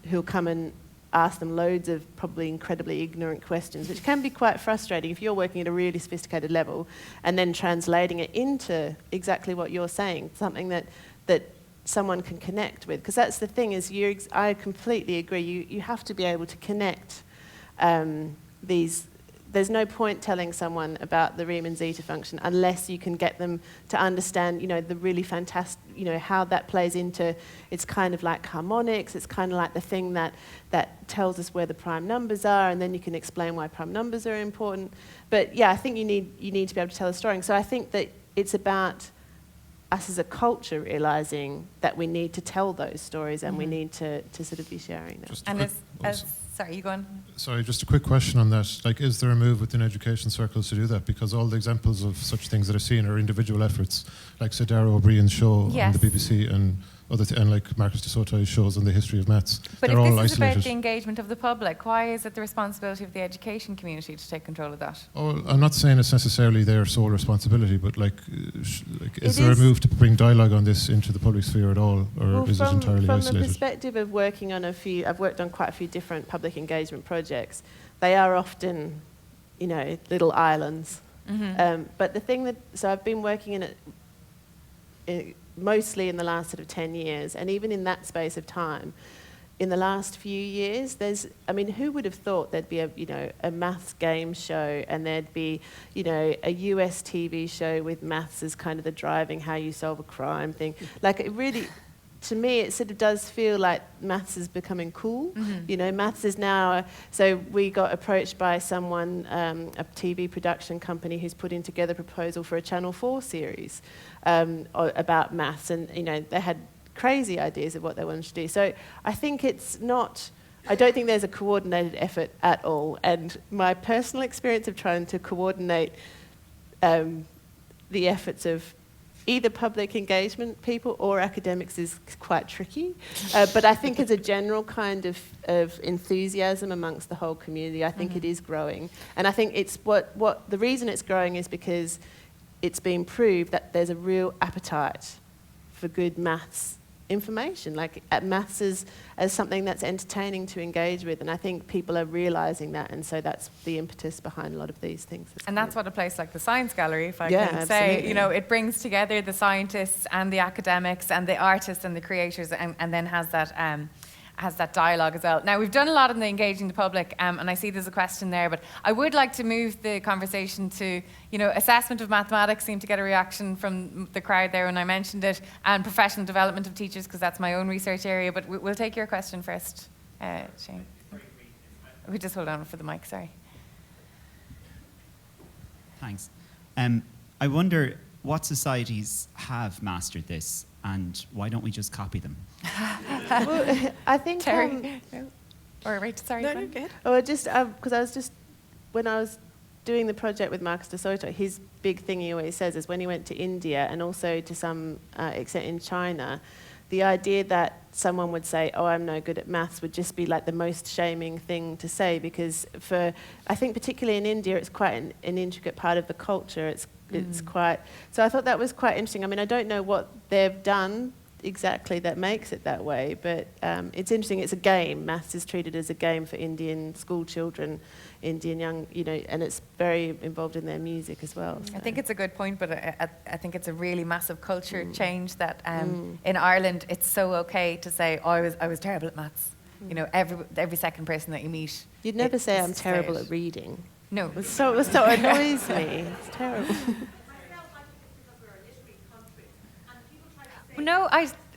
who'll come and ask them loads of probably incredibly ignorant questions, which can be quite frustrating if you're working at a really sophisticated level and then translating it into exactly what you're saying, something that someone can connect with. Because that's the thing, is I completely agree, you have to be able to connect these. There's no point telling someone about the Riemann zeta function unless you can get them to understand, the really fantastic, how that plays into, it's kind of like harmonics, it's kind of like the thing that tells us where the prime numbers are, and then you can explain why prime numbers are important. But yeah, I think you need to be able to tell a story. And so I think that it's about us as a culture realising that we need to tell those stories, and we need to sort of be sharing them. Sorry, you go on. Sorry, just a quick question on that. Like, is there a move within education circles to do that? Because all the examples of such things that I've seen are individual efforts, like say Darragh O'Brien's show on the BBC and and like Marcus du Sautoy's shows on the history of maths. But They're if all this is isolated. about the engagement of the public, why is it the responsibility of the education community to take control of that? Oh, I'm not saying it's necessarily their sole responsibility, but is there a move to bring dialogue on this into the public sphere at all, or is it entirely from isolated? the perspective of working on I've worked on quite a few different public engagement projects. They are often, little islands. But the thing so I've been working in it mostly in the last sort of 10 years, and even in that space of time, in the last few years, who would have thought there'd be a maths game show, and there'd be, a US TV show with maths as kind of the driving how you solve a crime thing. Like, it really, to me, it sort of does feel like maths is becoming cool. Maths is now, so we got approached by someone, a TV production company, who's putting together a proposal for a Channel 4 series about maths, and they had crazy ideas of what they wanted to do. So I think I don't think there's a coordinated effort at all. And my personal experience of trying to coordinate the efforts of either public engagement people or academics is quite tricky. But I think as a general kind of enthusiasm amongst the whole community, I think it is growing. And I think it's the reason it's growing is because it's been proved that there's a real appetite for good maths information, like maths as something that's entertaining to engage with, and I think people are realising that, and so that's the impetus behind a lot of these things. And that's what a place like the Science Gallery, if I Yeah, can say, absolutely. it brings together the scientists and the academics and the artists and the creators, and then has that dialogue as well. Now, we've done a lot in the engaging the public, and I see there's a question there, but I would like to move the conversation to, assessment of mathematics seemed to get a reaction from the crowd there when I mentioned it, and professional development of teachers, because that's my own research area, but we'll take your question first, Shane. We just hold on for the mic, sorry. Thanks. I wonder what societies have mastered this, and why don't we just copy them? Well, I think Terry? Or Rachel, sorry. No, go ahead. Oh, because I was just, when I was doing the project with Marcus du Sautoy, his big thing he always says is when he went to India, and also to some extent in China, the idea that someone would say, oh, I'm no good at maths, would just be like the most shaming thing to say, because I think particularly in India, it's quite an intricate part of the culture. It's quite, so I thought that was quite interesting. I mean, I don't know what they've done exactly that makes it that way, but it's interesting. It's a game. Maths is treated as a game for Indian school children, Indian young, and it's very involved in their music as well. So. I think it's a good point, but I think it's a really massive culture change that in Ireland it's so okay to say, oh, I was terrible at maths. you know, every second person that you meet. You'd never say I'm is terrible it. at reading. No. It so annoys me. It's terrible. No,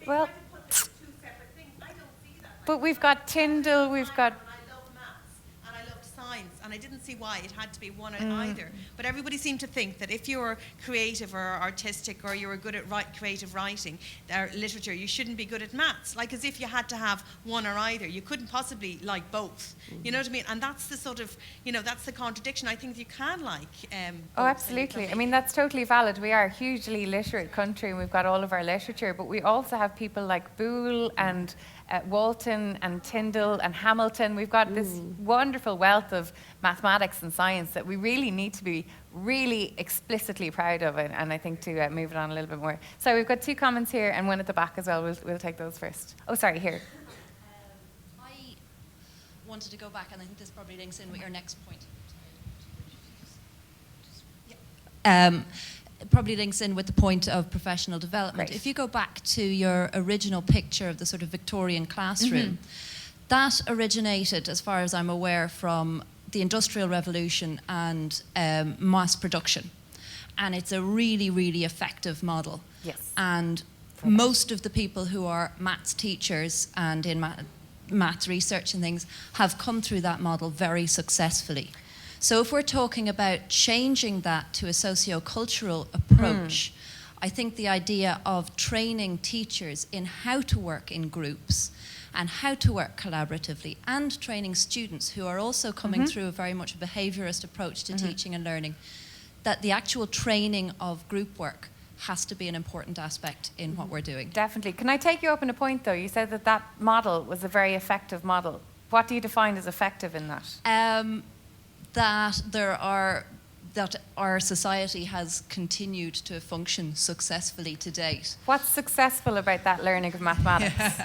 well, but we've got Tyndall, we've got. And I loved science, and I didn't see why it had to be one or either. But everybody seemed to think that if you're creative or artistic, or you were good at creative writing or literature, you shouldn't be good at maths. Like as if you had to have one or either. You couldn't possibly like both. You know what I mean? And that's the sort of, you know, that's the contradiction. I think you can like. Oh, absolutely. I mean, that's totally valid. We are a hugely literate country, and we've got all of our literature, but we also have people like Boole and Walton and Tyndall and Hamilton. We've got this wonderful wealth of mathematics and science that we really need to be really explicitly proud of, and I think to move it on a little bit more. So we've got 2 comments here and one at the back as well. We'll take those first. Oh, sorry, here. I wanted to go back, and I think this probably links in with your next point. Probably links in with the point of professional development. Right. If you go back to your original picture of the sort of Victorian classroom, that originated, as far as I'm aware, from the Industrial Revolution and mass production. And it's a really, really effective model. Yes. And most of the people who are maths teachers and in maths research and things have come through that model very successfully. So if we're talking about changing that to a sociocultural approach, I think the idea of training teachers in how to work in groups and how to work collaboratively, and training students who are also coming through a very much behaviorist approach to teaching and learning, that the actual training of group work has to be an important aspect in what we're doing. Definitely. Can I take you up on a point, though? You said that that model was a very effective model. What do you define as effective in that? That our society has continued to function successfully to date. What's successful about that learning of mathematics?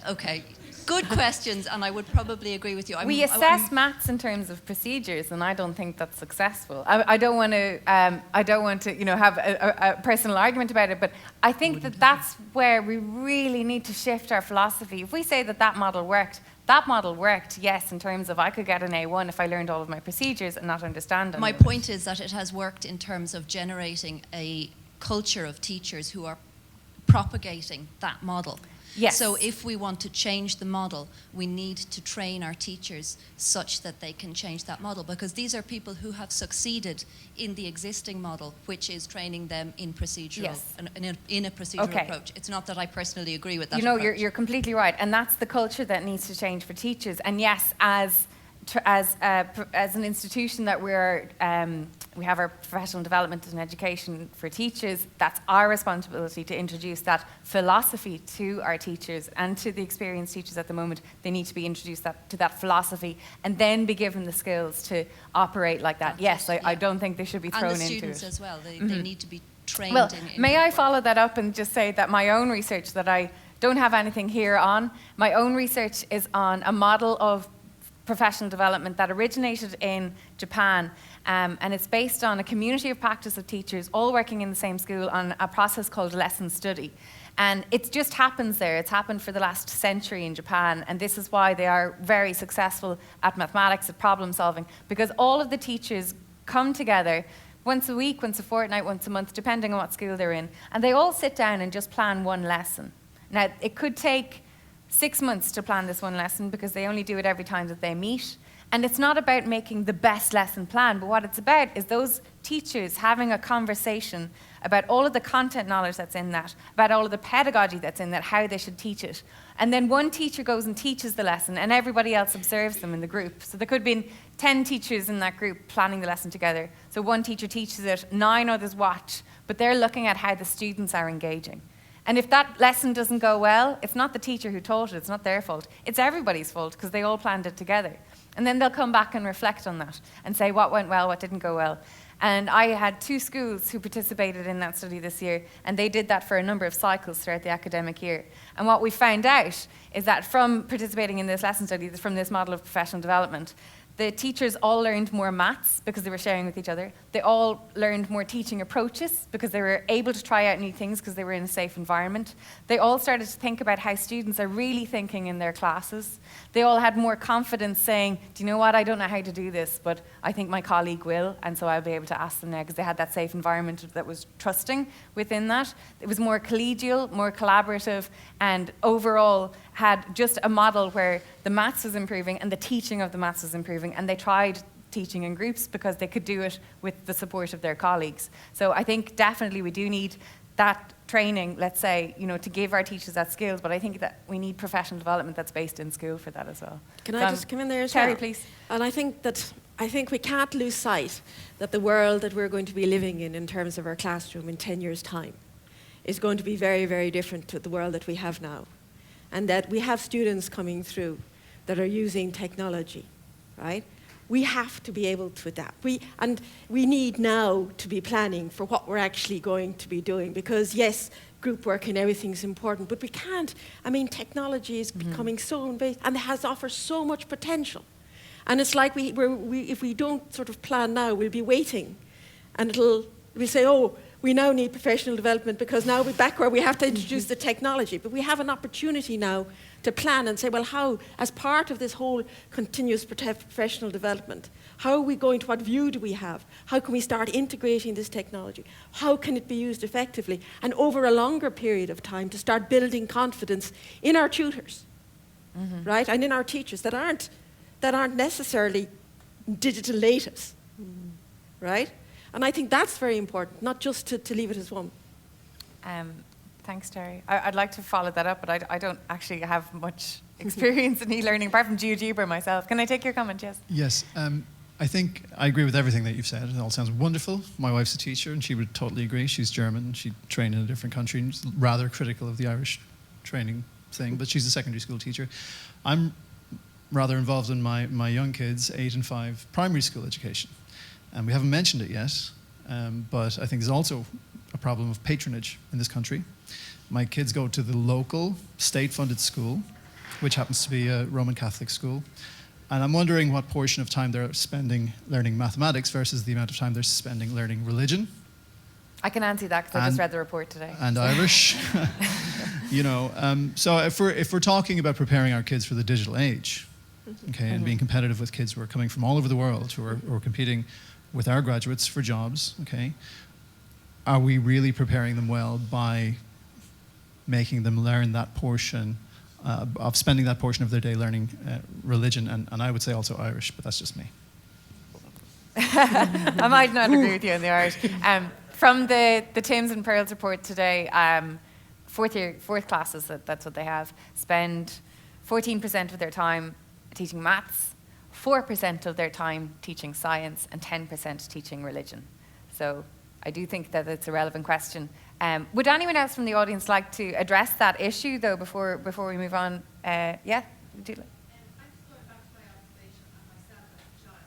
Okay, good questions, and I would probably agree with you. We assess maths in terms of procedures, and I don't think that's successful. I don't want to, you know, have a personal argument about it, but I think that that's where we really need to shift our philosophy. If we say that model worked, yes, in terms of I could get an A1 if I learned all of my procedures and not understand them. My point is that it has worked in terms of generating a culture of teachers who are propagating that model. Yes. So if we want to change the model, we need to train our teachers such that they can change that model, because these are people who have succeeded in the existing model, which is training them in procedural, in a procedural approach. It's not that I personally agree with that approach. approach. You're completely right, and that's the culture that needs to change for teachers. And yes, as an institution that we have our professional development and education for teachers, that's our responsibility to introduce that philosophy to our teachers and to the experienced teachers at the moment. They need to be introduced to that philosophy and then be given the skills to operate like that. Yes, I don't think they should be thrown into it. And the students as well, they need to be trained in may I follow that up and just say that my own research that I don't have anything here on, my own research is on a model of professional development that originated in Japan, and it's based on a community of practice of teachers all working in the same school on a process called lesson study. And it just happens there. It's happened for the last century in Japan, and this is why they are very successful at mathematics, at problem solving, because all of the teachers come together once a week, once a fortnight, once a month, depending on what school they're in, and they all sit down and just plan one lesson. Now, it could take 6 months to plan this one lesson because they only do it every time that they meet. And it's not about making the best lesson plan, but what it's about is those teachers having a conversation about all of the content knowledge that's in that, about all of the pedagogy that's in that, how they should teach it. And then one teacher goes and teaches the lesson and everybody else observes them in the group. So there could be 10 teachers in that group planning the lesson together. So one teacher teaches it, 9 others watch, but they're looking at how the students are engaging. And if that lesson doesn't go well, it's not the teacher who taught it, it's not their fault. It's everybody's fault because they all planned it together. And then they'll come back and reflect on that and say what went well, what didn't go well. And I had 2 schools who participated in that study this year, and they did that for a number of cycles throughout the academic year. And what we found out is that from participating in this lesson study, from this model of professional development, the teachers all learned more maths because they were sharing with each other. They all learned more teaching approaches because they were able to try out new things because they were in a safe environment. They all started to think about how students are really thinking in their classes. They all had more confidence saying, do you know what, I don't know how to do this, but I think my colleague will, and so I'll be able to ask them now, because they had that safe environment that was trusting within that. It was more collegial, more collaborative, and overall had just a model where the maths was improving and the teaching of the maths was improving, and they tried teaching in groups because they could do it with the support of their colleagues. So I think definitely we do need that training, let's say, to give our teachers that skills, but I think that we need professional development that's based in school for that as well. Can I just come in there as well? Terry, please. And I think we can't lose sight that the world that we're going to be living in terms of our classroom in 10 years' time is going to be very, very different to the world that we have now. And that we have students coming through that are using technology, right? We have to be able to adapt. We need now to be planning for what we're actually going to be doing, because yes, group work and everything's important, but we can't. I mean, technology is becoming so invasive and offers so much potential. And it's like if we don't sort of plan now, we'll be waiting, and we'll say, oh, we now need professional development because now we're back where we have to introduce the technology. But we have an opportunity now to plan and say, well, how, as part of this whole continuous professional development, how are we going to, what view do we have? How can we start integrating this technology? How can it be used effectively? And over a longer period of time to start building confidence in our tutors, right? And in our teachers that aren't necessarily digital natives, right? And I think that's very important, not just to leave it as one. Thanks, Terry. I'd like to follow that up, but I don't actually have much experience in e-learning, apart from GeoGebra myself. Can I take your comment, Jess? Yes. I think I agree with everything that you've said. It all sounds wonderful. My wife's a teacher, and she would totally agree. She's German. She trained in a different country, and is rather critical of the Irish training thing, but she's a secondary school teacher. I'm rather involved in my young kids, 8 and 5, primary school education. And we haven't mentioned it yet, but I think there's also a problem of patronage in this country. My kids go to the local state-funded school, which happens to be a Roman Catholic school. And I'm wondering what portion of time they're spending learning mathematics versus the amount of time they're spending learning religion. I can answer that because I just read the report today. And Irish. So if we're talking about preparing our kids for the digital age, okay, and being competitive with kids who are coming from all over the world, who are competing with our graduates for jobs, okay, are we really preparing them well by making them learn that portion of spending that portion of their day learning religion, and I would say also Irish, but that's just me. I might not agree with you on the Irish. From the Tims and Pearls report today, fourth classes, that's what they have, spend 14% of their time teaching maths, 4% of their time teaching science, and 10% teaching religion. So I do think that it's a relevant question. Would anyone else from the audience like to address that issue, though, before we move on? Yeah? I'm just going back to my observation on myself as a child.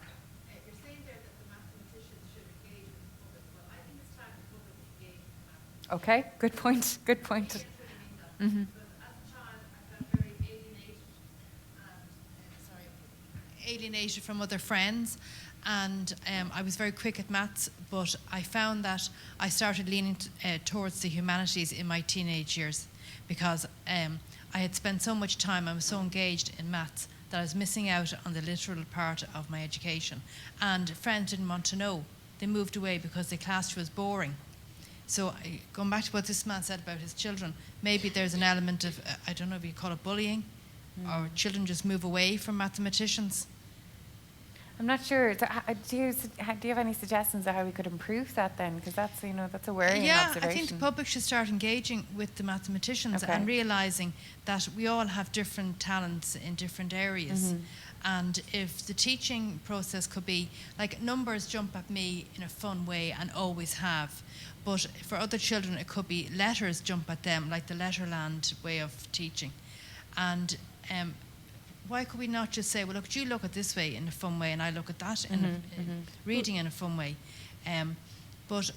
You're saying there that the mathematicians should engage with the public. Well, I think it's time the public engage with the mathematicians. Okay, good point, good point. But as a child, I felt very alienated from other friends. And I was very quick at maths, but I found that I started leaning towards the humanities in my teenage years because I had spent so much time, I was so engaged in maths that I was missing out on the literal part of my education. And friends didn't want to know. They moved away because the class was boring. So going back to what this man said about his children, maybe there's an element of, I don't know if you call it bullying, or children just move away from mathematicians. I'm not sure. Do you have any suggestions of how we could improve that then? Because that's a worrying observation. I think the public should start engaging with the mathematicians and realising that we all have different talents in different areas. And if the teaching process could be, like, numbers jump at me in a fun way and always have, but for other children it could be letters jump at them, like the Letterland way of teaching. And why could we not just say, well, look, you look at this way in a fun way and I look at that in reading in a fun way. But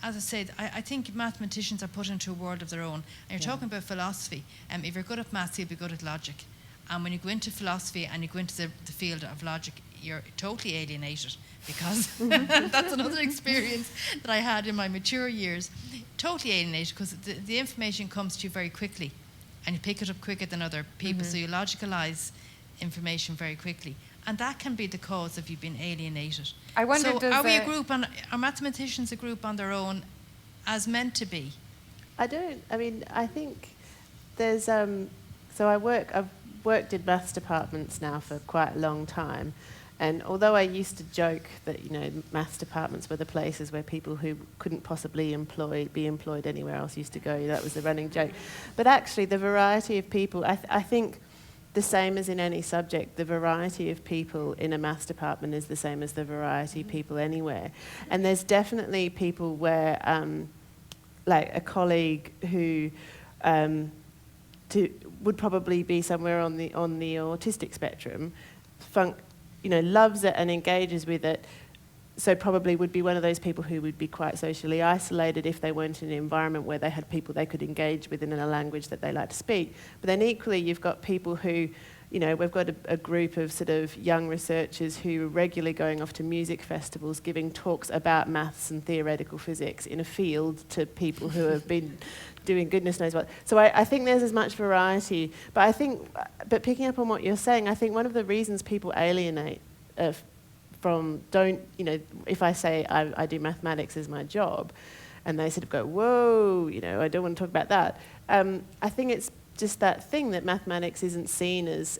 as I said, I think mathematicians are put into a world of their own. And you're talking about philosophy. If you're good at maths, you'll be good at logic. And when you go into philosophy and you go into the field of logic, you're totally alienated, because that's another experience that I had in my mature years. Totally alienated, because the information comes to you very quickly, and you pick it up quicker than other people, so you logicalize information very quickly. And that can be the cause of you being alienated. I wonder, so are we are mathematicians a group on their own as meant to be? I think there's, so I've worked in maths departments now for quite a long time. And although I used to joke that, maths departments were the places where people who couldn't possibly be employed anywhere else used to go, that was the running joke. But actually, the variety of people, I think the same as in any subject, the variety of people in a maths department is the same as the variety of people anywhere. And there's definitely people where, like a colleague who would probably be somewhere on the autistic spectrum, loves it and engages with it, so probably would be one of those people who would be quite socially isolated if they weren't in an environment where they had people they could engage with in a language that they like to speak. But then equally, you've got people who, we've got a group of sort of young researchers who are regularly going off to music festivals, giving talks about maths and theoretical physics in a field to people who have been doing goodness knows what. So I think there's as much variety. But picking up on what you're saying, I think one of the reasons people alienate if I say I do mathematics as my job, and they sort of go, whoa, I don't want to talk about that. I think it's just that thing that mathematics isn't seen as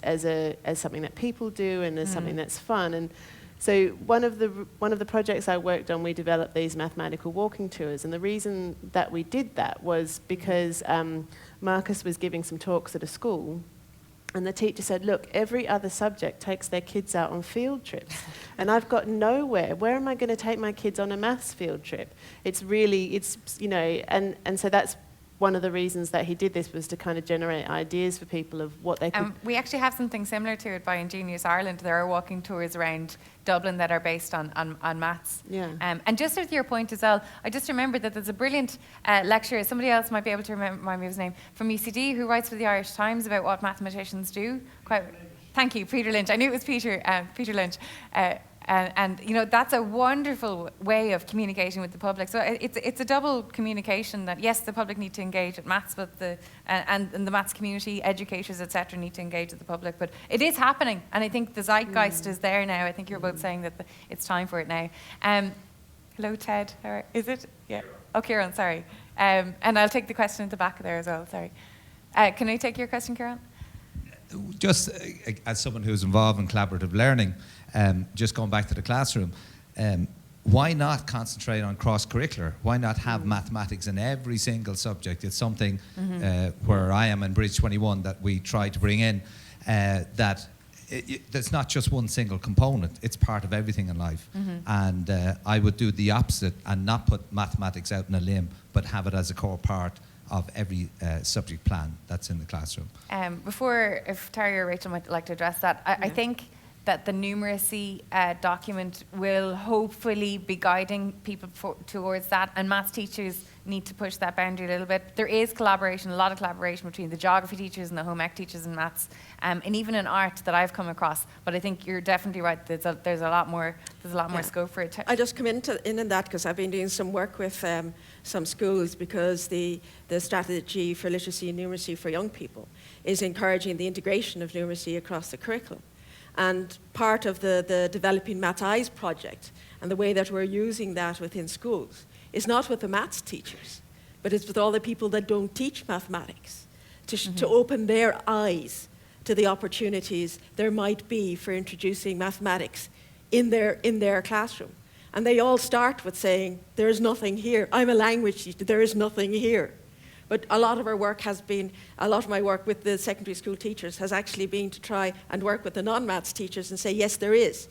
something that people do and as something that's fun. And so one of the projects I worked on, we developed these mathematical walking tours, and the reason that we did that was because Marcus was giving some talks at a school, and the teacher said, look, every other subject takes their kids out on field trips, and I've got nowhere. Where am I going to take my kids on a maths field trip? And so that's one of the reasons that he did this, was to kind of generate ideas for people of what they could... we actually have something similar to it by Ingenious Ireland. There are walking tours around Dublin that are based on maths. Yeah. And just with your point as well, I just remembered that there's a brilliant lecturer, somebody else might be able to remind me of his name, from UCD, who writes for the Irish Times about what mathematicians do. Thank you, Peter Lynch. I knew it was Peter Lynch. And that's a wonderful way of communicating with the public. So it's a double communication that, yes, the public need to engage at maths, but and the maths community, educators, etc., need to engage with the public. But it is happening, and I think the zeitgeist is there now. I think you're both saying that it's time for it now. Hello, Ted. Is it? Yeah. Oh, Kieran, sorry. And I'll take the question at the back there as well. Sorry. Can I take your question, Kieran? Just as someone who's involved in collaborative learning, just going back to the classroom, why not concentrate on cross-curricular? Why not have mathematics in every single subject? It's something where I am in Bridge 21 that we try to bring in, that's not just one single component, it's part of everything in life. And I would do the opposite and not put mathematics out in a limb, but have it as a core part of every subject plan that's in the classroom. Before, if Terry or Rachel might like to address that, I think that the numeracy document will hopefully be guiding people towards that, and maths teachers need to push that boundary a little bit. There is collaboration, a lot of collaboration between the geography teachers and the home ec teachers in maths, and even in art that I've come across. But I think you're definitely right. There's a lot more scope for it. I just come in that because I've been doing some work with some schools, because the strategy for literacy and numeracy for young people is encouraging the integration of numeracy across the curriculum. And part of the Developing Maths Eyes project and the way that we're using that within schools is not with the maths teachers, but it's with all the people that don't teach mathematics, to open their eyes to the opportunities there might be for introducing mathematics in their classroom. And they all start with saying, there is nothing here. I'm a language teacher, there is nothing here. But a lot of my work with the secondary school teachers has actually been to try and work with the non-maths teachers and say, yes, there is.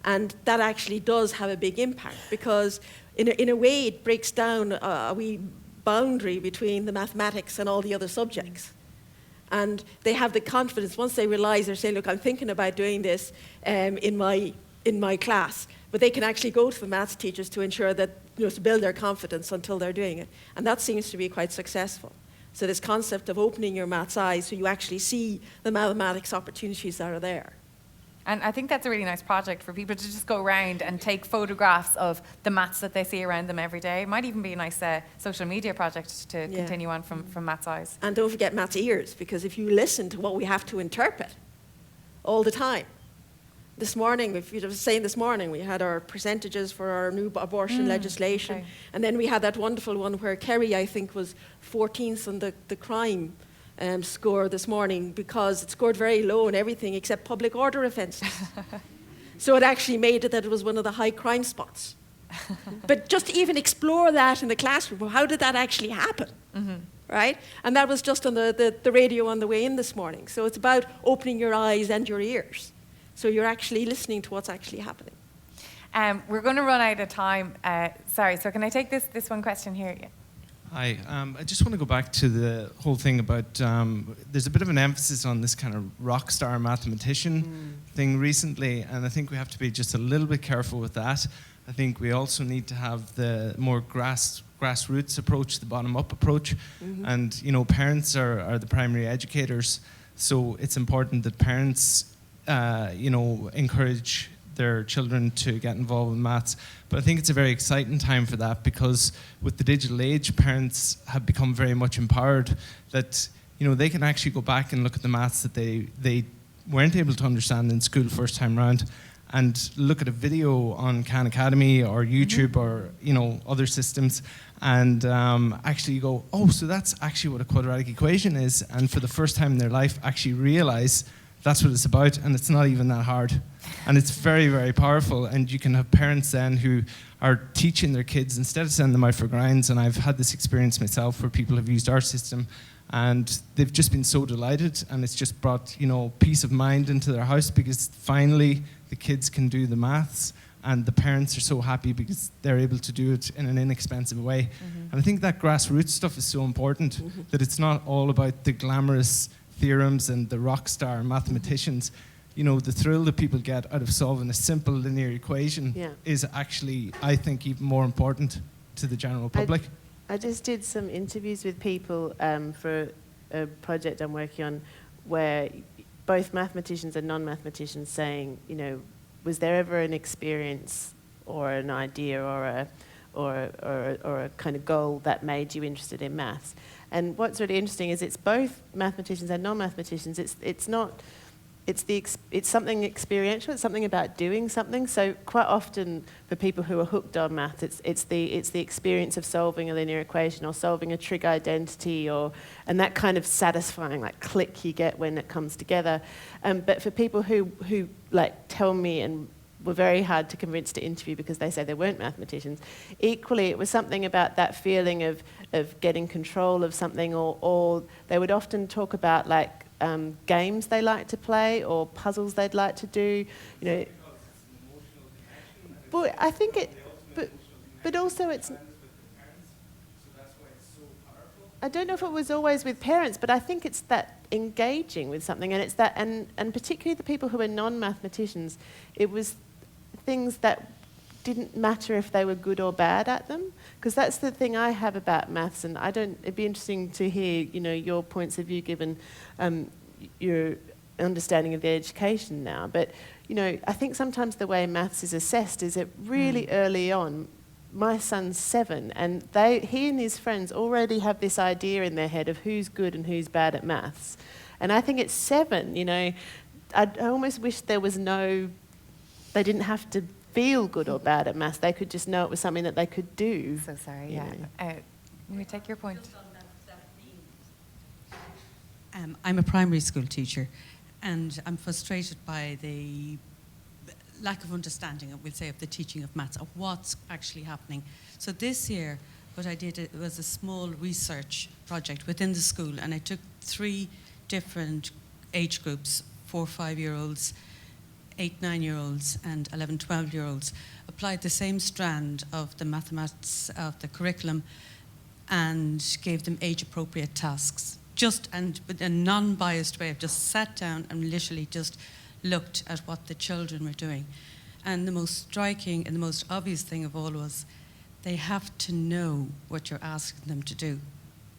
And that actually does have a big impact, because in a way it breaks down a wee boundary between the mathematics and all the other subjects. And they have the confidence, once they realize, they're saying, look, I'm thinking about doing this in my class, but they can actually go to the maths teachers to ensure that, to build their confidence until they're doing it. And that seems to be quite successful. So this concept of opening your maths eyes so you actually see the mathematics opportunities that are there. And I think that's a really nice project for people to just go around and take photographs of the maths that they see around them every day. It might even be a nice social media project to continue on from Math's eyes. And don't forget Math's ears, because if you listen to what we have to interpret all the time. This morning, if you were saying this morning, we had our percentages for our new abortion legislation. Okay. And then we had that wonderful one where Kerry, I think, was 14th on the crime score this morning, because it scored very low in everything except public order offences. So it actually made it that it was one of the high crime spots. But just to even explore that in the classroom, well, how did that actually happen? Right? And that was just on the radio on the way in this morning. So it's about opening your eyes and your ears. So you're actually listening to what's actually happening. We're going to run out of time. Sorry, so can I take this one question here? Yeah. Hi, I just want to go back to the whole thing about, there's a bit of an emphasis on this kind of rock star mathematician thing recently, and I think we have to be just a little bit careful with that. I think we also need to have the more grassroots approach, the bottom-up approach, and parents are the primary educators, so it's important that parents encourage their children to get involved in maths. But I think it's a very exciting time for that, because with the digital age, parents have become very much empowered that they can actually go back and look at the maths that they weren't able to understand in school first time round, and look at a video on Khan Academy or YouTube or other systems, and actually go, oh, so that's actually what a quadratic equation is, and for the first time in their life actually realize that's what it's about, and it's not even that hard. And it's very, very powerful. And you can have parents then who are teaching their kids instead of sending them out for grinds. And I've had this experience myself where people have used our system and they've just been so delighted, and it's just brought, peace of mind into their house, because finally the kids can do the maths, and the parents are so happy because they're able to do it in an inexpensive way. And I think that grassroots stuff is so important, that it's not all about the glamorous theorems and the rock star mathematicians. The thrill that people get out of solving a simple linear equation is actually, I think, even more important to the general public. I just did some interviews with people for a project I'm working on, where both mathematicians and non-mathematicians saying, was there ever an experience or an idea or a kind of goal that made you interested in maths? And what's really interesting is it's both mathematicians and non-mathematicians. It's something experiential. It's something about doing something. So quite often for people who are hooked on maths, it's the experience of solving a linear equation or solving a trig identity, and that kind of satisfying click you get when it comes together. But for people who tell me and were very hard to convince to interview because they say they weren't mathematicians, equally it was something about that feeling of getting control of something, or they would often talk about games they like to play or puzzles they'd like to do. But I think but also it's. I don't know if it was always with parents, but I think it's that engaging with something, and it's that, and particularly the people who are non-mathematicians, it was things that didn't matter if they were good or bad at them, because that's the thing I have about maths, and it'd be interesting to hear, your points of view given your understanding of the education now. But, I think sometimes the way maths is assessed is that really early on, my son's 7, and he and his friends already have this idea in their head of who's good and who's bad at maths. And I think at 7, I almost wish there was they didn't have to feel good or bad at maths. They could just know it was something that they could do. So sorry, yeah. Let me take your point. I'm a primary school teacher, and I'm frustrated by the lack of understanding, we'll say, of the teaching of maths, of what's actually happening. So this year, what I did was a small research project within the school, and I took 3 different age groups, 4 5-year-olds, 8 9-year-olds, and 11 12-year-olds, applied the same strand of the mathematics of the curriculum and gave them age-appropriate tasks. And with a non-biased way, I've just sat down and literally just looked at what the children were doing. And the most striking and the most obvious thing of all was they have to know what you're asking them to do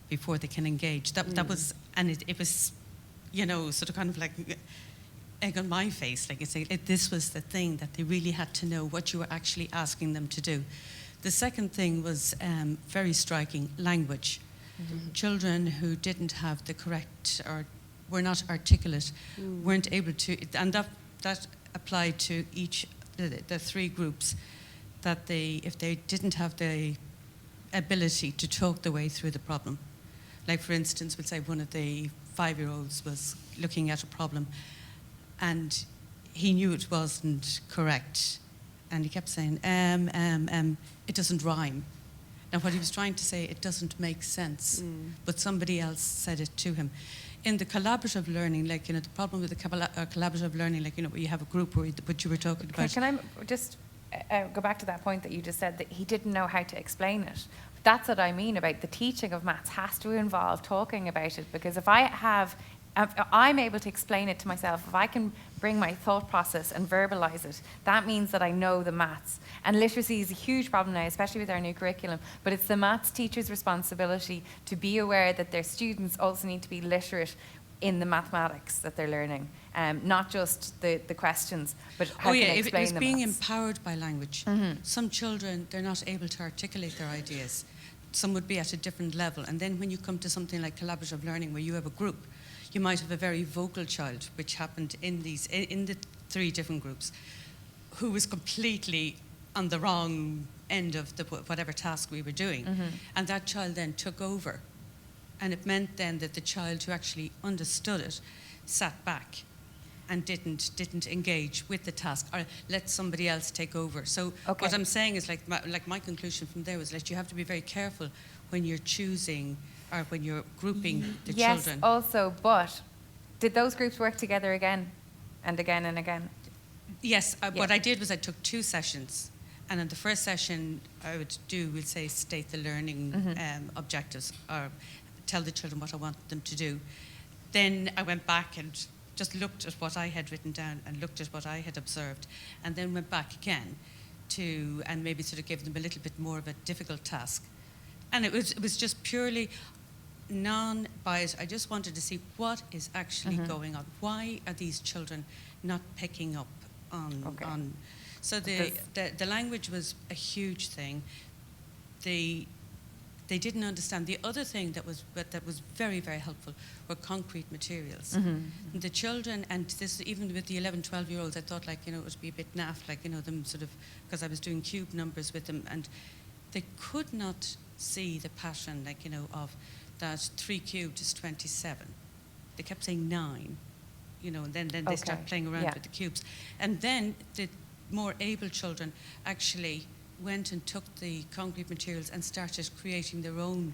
before they can engage. That was, and it was, sort of kind of like egg on my face. Like I say, this was the thing that they really had to know what you were actually asking them to do. The second thing was very striking, language. Children who didn't have the correct or were not articulate weren't able to, and that applied to each the three groups, that if they didn't have the ability to talk their way through the problem. Like for instance, we'll say one of the 5-year-olds was looking at a problem and he knew it wasn't correct, and he kept saying, it doesn't rhyme. Now what he was trying to say, it doesn't make sense, but somebody else said it to him. In the collaborative learning, like, the problem with the collaborative learning, like, where you have a group, where what you were talking about. Can I just go back to that point that you just said, that he didn't know how to explain it? That's what I mean about the teaching of maths has to involve talking about it, because if I'm able to explain it to myself, if I can bring my thought process and verbalize it, that means that I know the maths. And literacy is a huge problem now, especially with our new curriculum, but it's the maths teacher's responsibility to be aware that their students also need to be literate in the mathematics that they're learning, not just the questions, but how can they explain them. It's being empowered by language. Some children, they're not able to articulate their ideas. Some would be at a different level. And then when you come to something like collaborative learning, where you have a group, you might have a very vocal child, which happened in the 3 different groups, who was completely on the wrong end of whatever task we were doing. And that child then took over. And it meant then that the child who actually understood it sat back and didn't engage with the task, or let somebody else take over. So what I'm saying is, like my conclusion from there was that you have to be very careful when you're choosing or when you're grouping the children. Yes, also, but did those groups work together again and again and again? Yes, what I did was I took 2 sessions. And in the first session, I would we'll say, state the learning objectives, or tell the children what I wanted them to do. Then I went back and just looked at what I had written down and looked at what I had observed, and then went back again and maybe sort of gave them a little bit more of a difficult task. And it was just purely non-biased. I just wanted to see what is actually going on. Why are these children not picking up on so the language was a huge thing. They didn't understand. The other thing that was very, very helpful were concrete materials. The children, and this even with the 11, 12-year-olds, I thought, like, it would be a bit naff, like, them sort of, because I was doing cube numbers with them, and they could not see the pattern, like, of that 3 cubed is 27. They kept saying 9, and then they start playing around with the cubes. And then the more able children actually went and took the concrete materials and started creating their own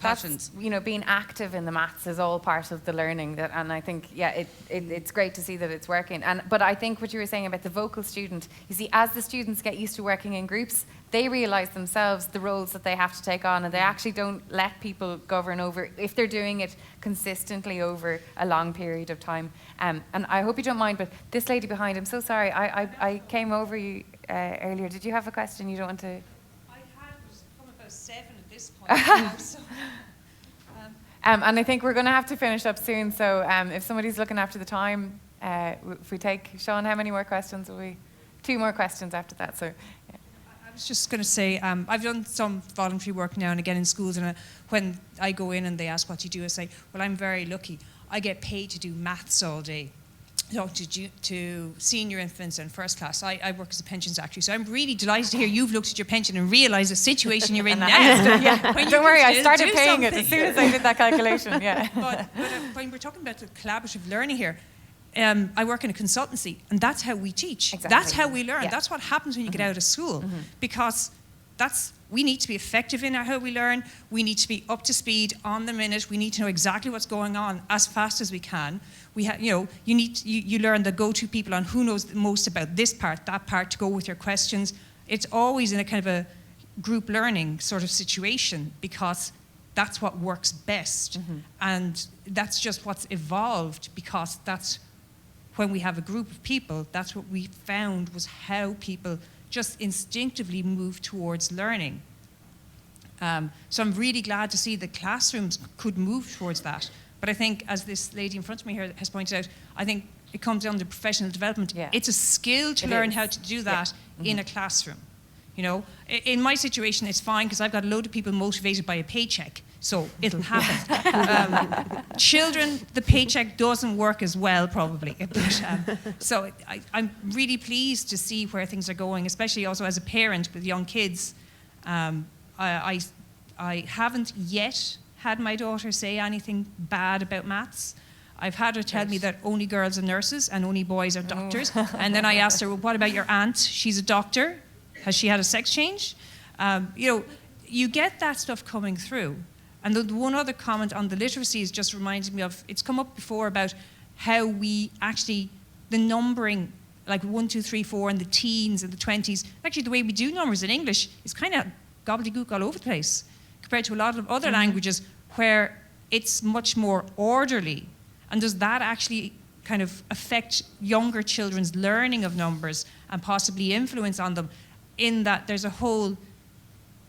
patterns. That's, being active in the maths is all part of the learning. And I think, it's great to see that it's working. But I think what you were saying about the vocal student, you see, as the students get used to working in groups, they realise themselves the roles that they have to take on, and they actually don't let people govern over if they're doing it consistently over a long period of time. And I hope you don't mind, but this lady behind, I'm so sorry, I came over you earlier. Did you have a question you don't want to? I had, from about 7 at this point. So, and I think we're going to have to finish up soon, so if somebody's looking after the time, if we take, Sean, how many more questions will we? 2 more questions after that, so. I was just going to say, I've done some voluntary work now and again in schools, and when I go in and they ask what you do, I say, well, I'm very lucky. I get paid to do maths all day. To senior infants and first class. I work as a pensions actuary, so I'm really delighted to hear you've looked at your pension and realised the situation you're in now. Don't worry, I started paying it as soon as I did that calculation. But when we're talking about the collaborative learning here, I work in a consultancy, and that's how we teach. Exactly. That's how we learn. That's what happens when you get out of school, because we need to be effective in how we learn. We need to be up to speed, on the minute. We need to know exactly what's going on as fast as we can. You learn the go-to people on who knows the most about this part, that part, to go with your questions. It's always in a kind of a group learning sort of situation, because that's what works best. And that's just what's evolved, because that's when we have a group of people, that's what we found was how people just instinctively move towards learning. So I'm really glad to see the classrooms could move towards that. But I think, as this lady in front of me here has pointed out, I think it comes under professional development. Yeah. It's a skill to learn how to do that in a classroom. You know, in my situation, it's fine because I've got a load of people motivated by a paycheck, so it'll happen. Children, the paycheck doesn't work as well, probably. But, so I'm really pleased to see where things are going, especially also as a parent with young kids. I haven't yet had my daughter say anything bad about maths. I've had her tell me that only girls are nurses and only boys are doctors. And then I asked her, well, what about your aunt? She's a doctor. Has she had a sex change? You know, you get that stuff coming through. And the one other comment on the literacy is just reminded me of, it's come up before about how we actually, the numbering, like 1, 2, 3, 4, and the teens and the 20s, actually the way we do numbers in English is kind of gobbledygook all over the place compared to a lot of other languages where it's much more orderly. And does that actually kind of affect younger children's learning of numbers and possibly influence on them, in that there's a whole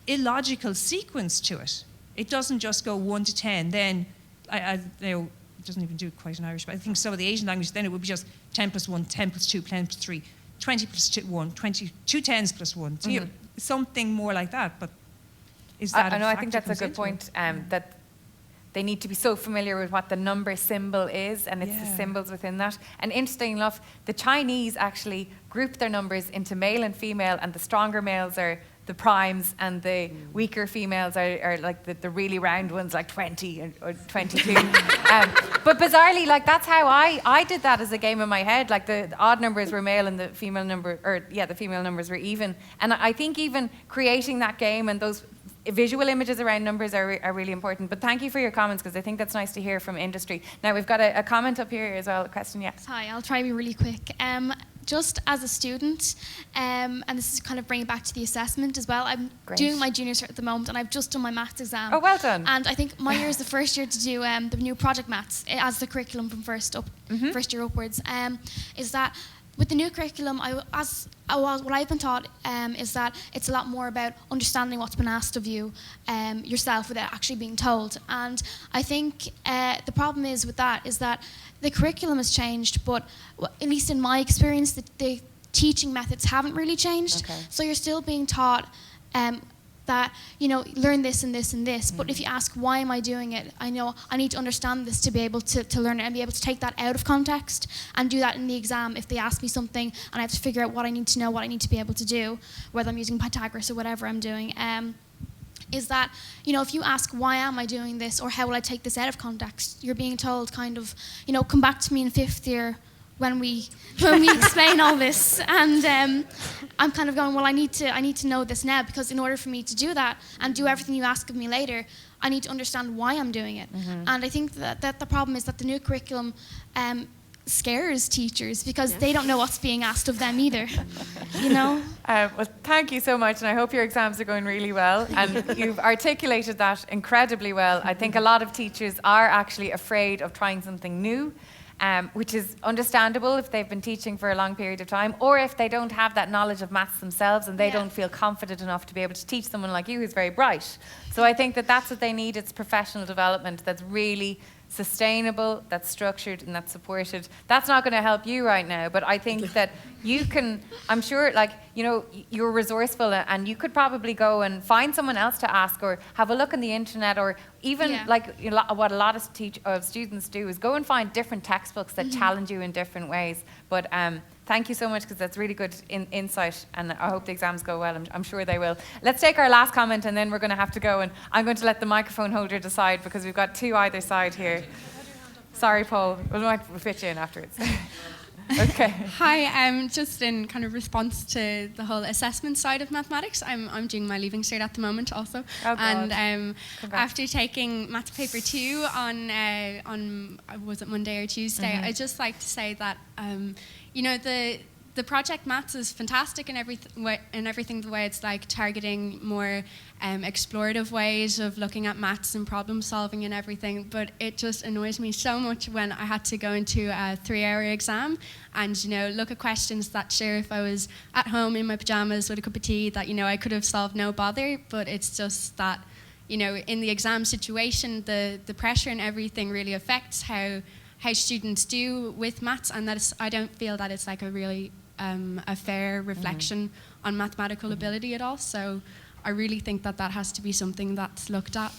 illogical sequence to it? It doesn't just go 1 to 10, then, you know, it doesn't even do it quite in Irish, but I think some of the Asian languages, then it would be just 10 plus 1, 10 plus 2, 10 plus 3, 20 plus 2, 1, 20, 2 tens plus 1. So, you know, something more like that, but is that I know, I think that's a good point, that they need to be so familiar with what the number symbol is, and it's the symbols within that. And interesting enough, the Chinese actually group their numbers into male and female, and the stronger males are the primes, and the weaker females are like the really round ones, like 20 or 22. But bizarrely, like that's how I did that as a game in my head. Like the odd numbers were male and the female the female numbers were even. And I think even creating that game and those visual images around numbers are really important. But thank you for your comments, because I think that's nice to hear from industry. Now we've got a comment up here as well, a question, yes. Hi, I'll try to be really quick. Just as a student, and this is kind of bringing back to the assessment as well, I'm doing my junior cert at the moment, and I've just done my maths exam. Oh, well done. And I think my year is the first year to do the new project maths as the curriculum from first year upwards. Is that with the new curriculum, what I've been taught is that it's a lot more about understanding what's been asked of you yourself without actually being told. And I think the problem is with that is that the curriculum has changed, but at least in my experience, the teaching methods haven't really changed. Okay. So you're still being taught that, you know, learn this and this and this. But if you ask, why am I doing it? I know I need to understand this to be able to learn it and be able to take that out of context and do that in the exam. If they ask me something and I have to figure out what I need to know, what I need to be able to do, whether I'm using Pythagoras or whatever I'm doing, is that, you know, if you ask, why am I doing this, or how will I take this out of context, you're being told kind of, you know, come back to me in 5th year when we explain all this. And I'm kind of going, well, I need to know this now, because in order for me to do that and do everything you ask of me later, I need to understand why I'm doing it. And I think that the problem is that the new curriculum scares teachers, because they don't know what's being asked of them either, you know? Well, thank you so much, and I hope your exams are going really well, and you've articulated that incredibly well. I think a lot of teachers are actually afraid of trying something new, which is understandable if they've been teaching for a long period of time, or if they don't have that knowledge of maths themselves and they don't feel confident enough to be able to teach someone like you who's very bright. So I think that that's what they need. It's professional development that's really sustainable, that's structured, and that's supported. That's not going to help you right now, but I think that you can, I'm sure, like, you know, you're resourceful, and you could probably go and find someone else to ask, or have a look on the internet, or even like what a lot of students do is go and find different textbooks that challenge you in different ways. But thank you so much, because that's really good insight, and I hope the exams go well. I'm sure they will. Let's take our last comment, and then we're going to have to go, and I'm going to let the microphone holder decide, because we've got two either side here. Sorry, Paul. We might fit you in afterwards. Okay. Hi, just in kind of response to the whole assessment side of mathematics, I'm doing my leaving cert at the moment also. Oh, God. And after taking maths paper 2 on was it Monday or Tuesday, I'd just like to say that you know, the project maths is fantastic in everything, the way it's like targeting more explorative ways of looking at maths and problem solving and everything, but it just annoys me so much when I had to go into a 3-hour exam and, you know, look at questions that, sure, if I was at home in my pajamas with a cup of tea, that, you know, I could have solved no bother, but it's just that you know, in the exam situation, the pressure and everything really affects how students do with maths, and I don't feel that it's like a really a fair reflection on mathematical ability at all. So I really think that has to be something that's looked at.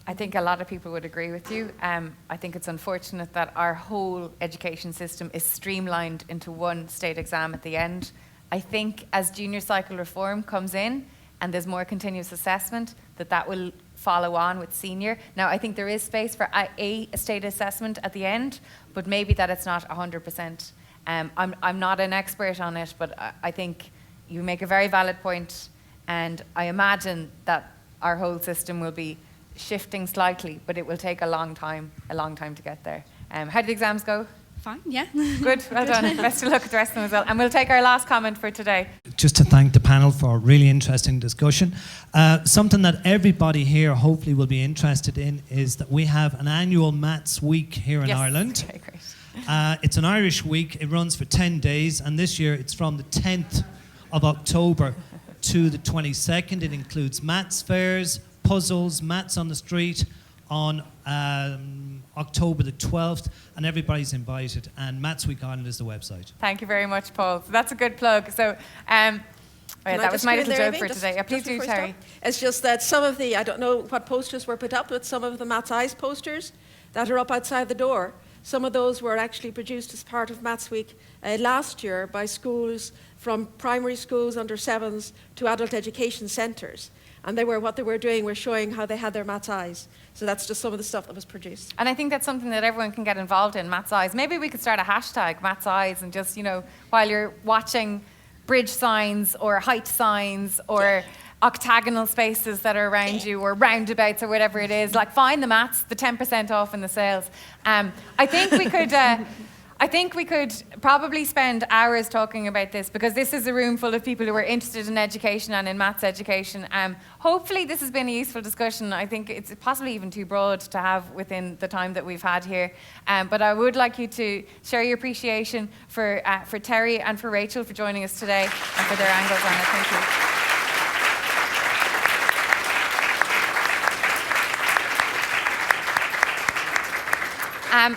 I think a lot of people would agree with you. I think it's unfortunate that our whole education system is streamlined into one state exam at the end. I think as junior cycle reform comes in and there's more continuous assessment, that will follow on with senior. Now, I think there is space for a state assessment at the end, but maybe that it's not 100%. I'm not an expert on it, but I think you make a very valid point, and I imagine that our whole system will be shifting slightly, but it will take a long time to get there. How did the exams go? Fine, yeah. Good, well done. Best of luck with the rest of them as well. And we'll take our last comment for today. Just to thank the panel for a really interesting discussion. Something that everybody here hopefully will be interested in is that we have an annual Maths Week here in Ireland. Okay, great. It's an Irish week. It runs for 10 days, and this year it's from the 10th of October to the 22nd. It includes maths fairs, puzzles, maths on the street on October the 12th, and everybody's invited. And Maths Week Ireland is the website. Thank you very much, Paul. So that's a good plug. So that was my little joke for today. Yeah, please do, Terry. It's just that some of the, I don't know what posters were put up, but some of the Maths Eyes posters that are up outside the door, some of those were actually produced as part of Maths Week last year by schools, from primary schools under 7s to adult education centres. And what they were doing was showing how they had their Maths Eyes. So that's just some of the stuff that was produced. And I think that's something that everyone can get involved in, Maths Eyes. Maybe we could start a hashtag, Maths Eyes, and just, you know, while you're watching bridge signs or height signs or octagonal spaces that are around you, or roundabouts or whatever it is, like, find the maths, the 10% off in the sales. I think we could probably spend hours talking about this, because this is a room full of people who are interested in education and in maths education. Hopefully this has been a useful discussion. I think it's possibly even too broad to have within the time that we've had here. But I would like you to share your appreciation for Terry and for Rachel for joining us today and for their angles on it. Thank you.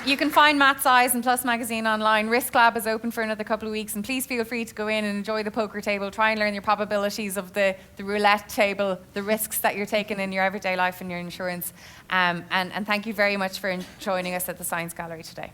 You can find Maths Eyes and Plus Magazine online. Risk Lab is open for another couple of weeks, and please feel free to go in and enjoy the poker table. Try and learn your probabilities of the roulette table, the risks that you're taking in your everyday life and your insurance. And thank you very much for joining us at the Science Gallery today.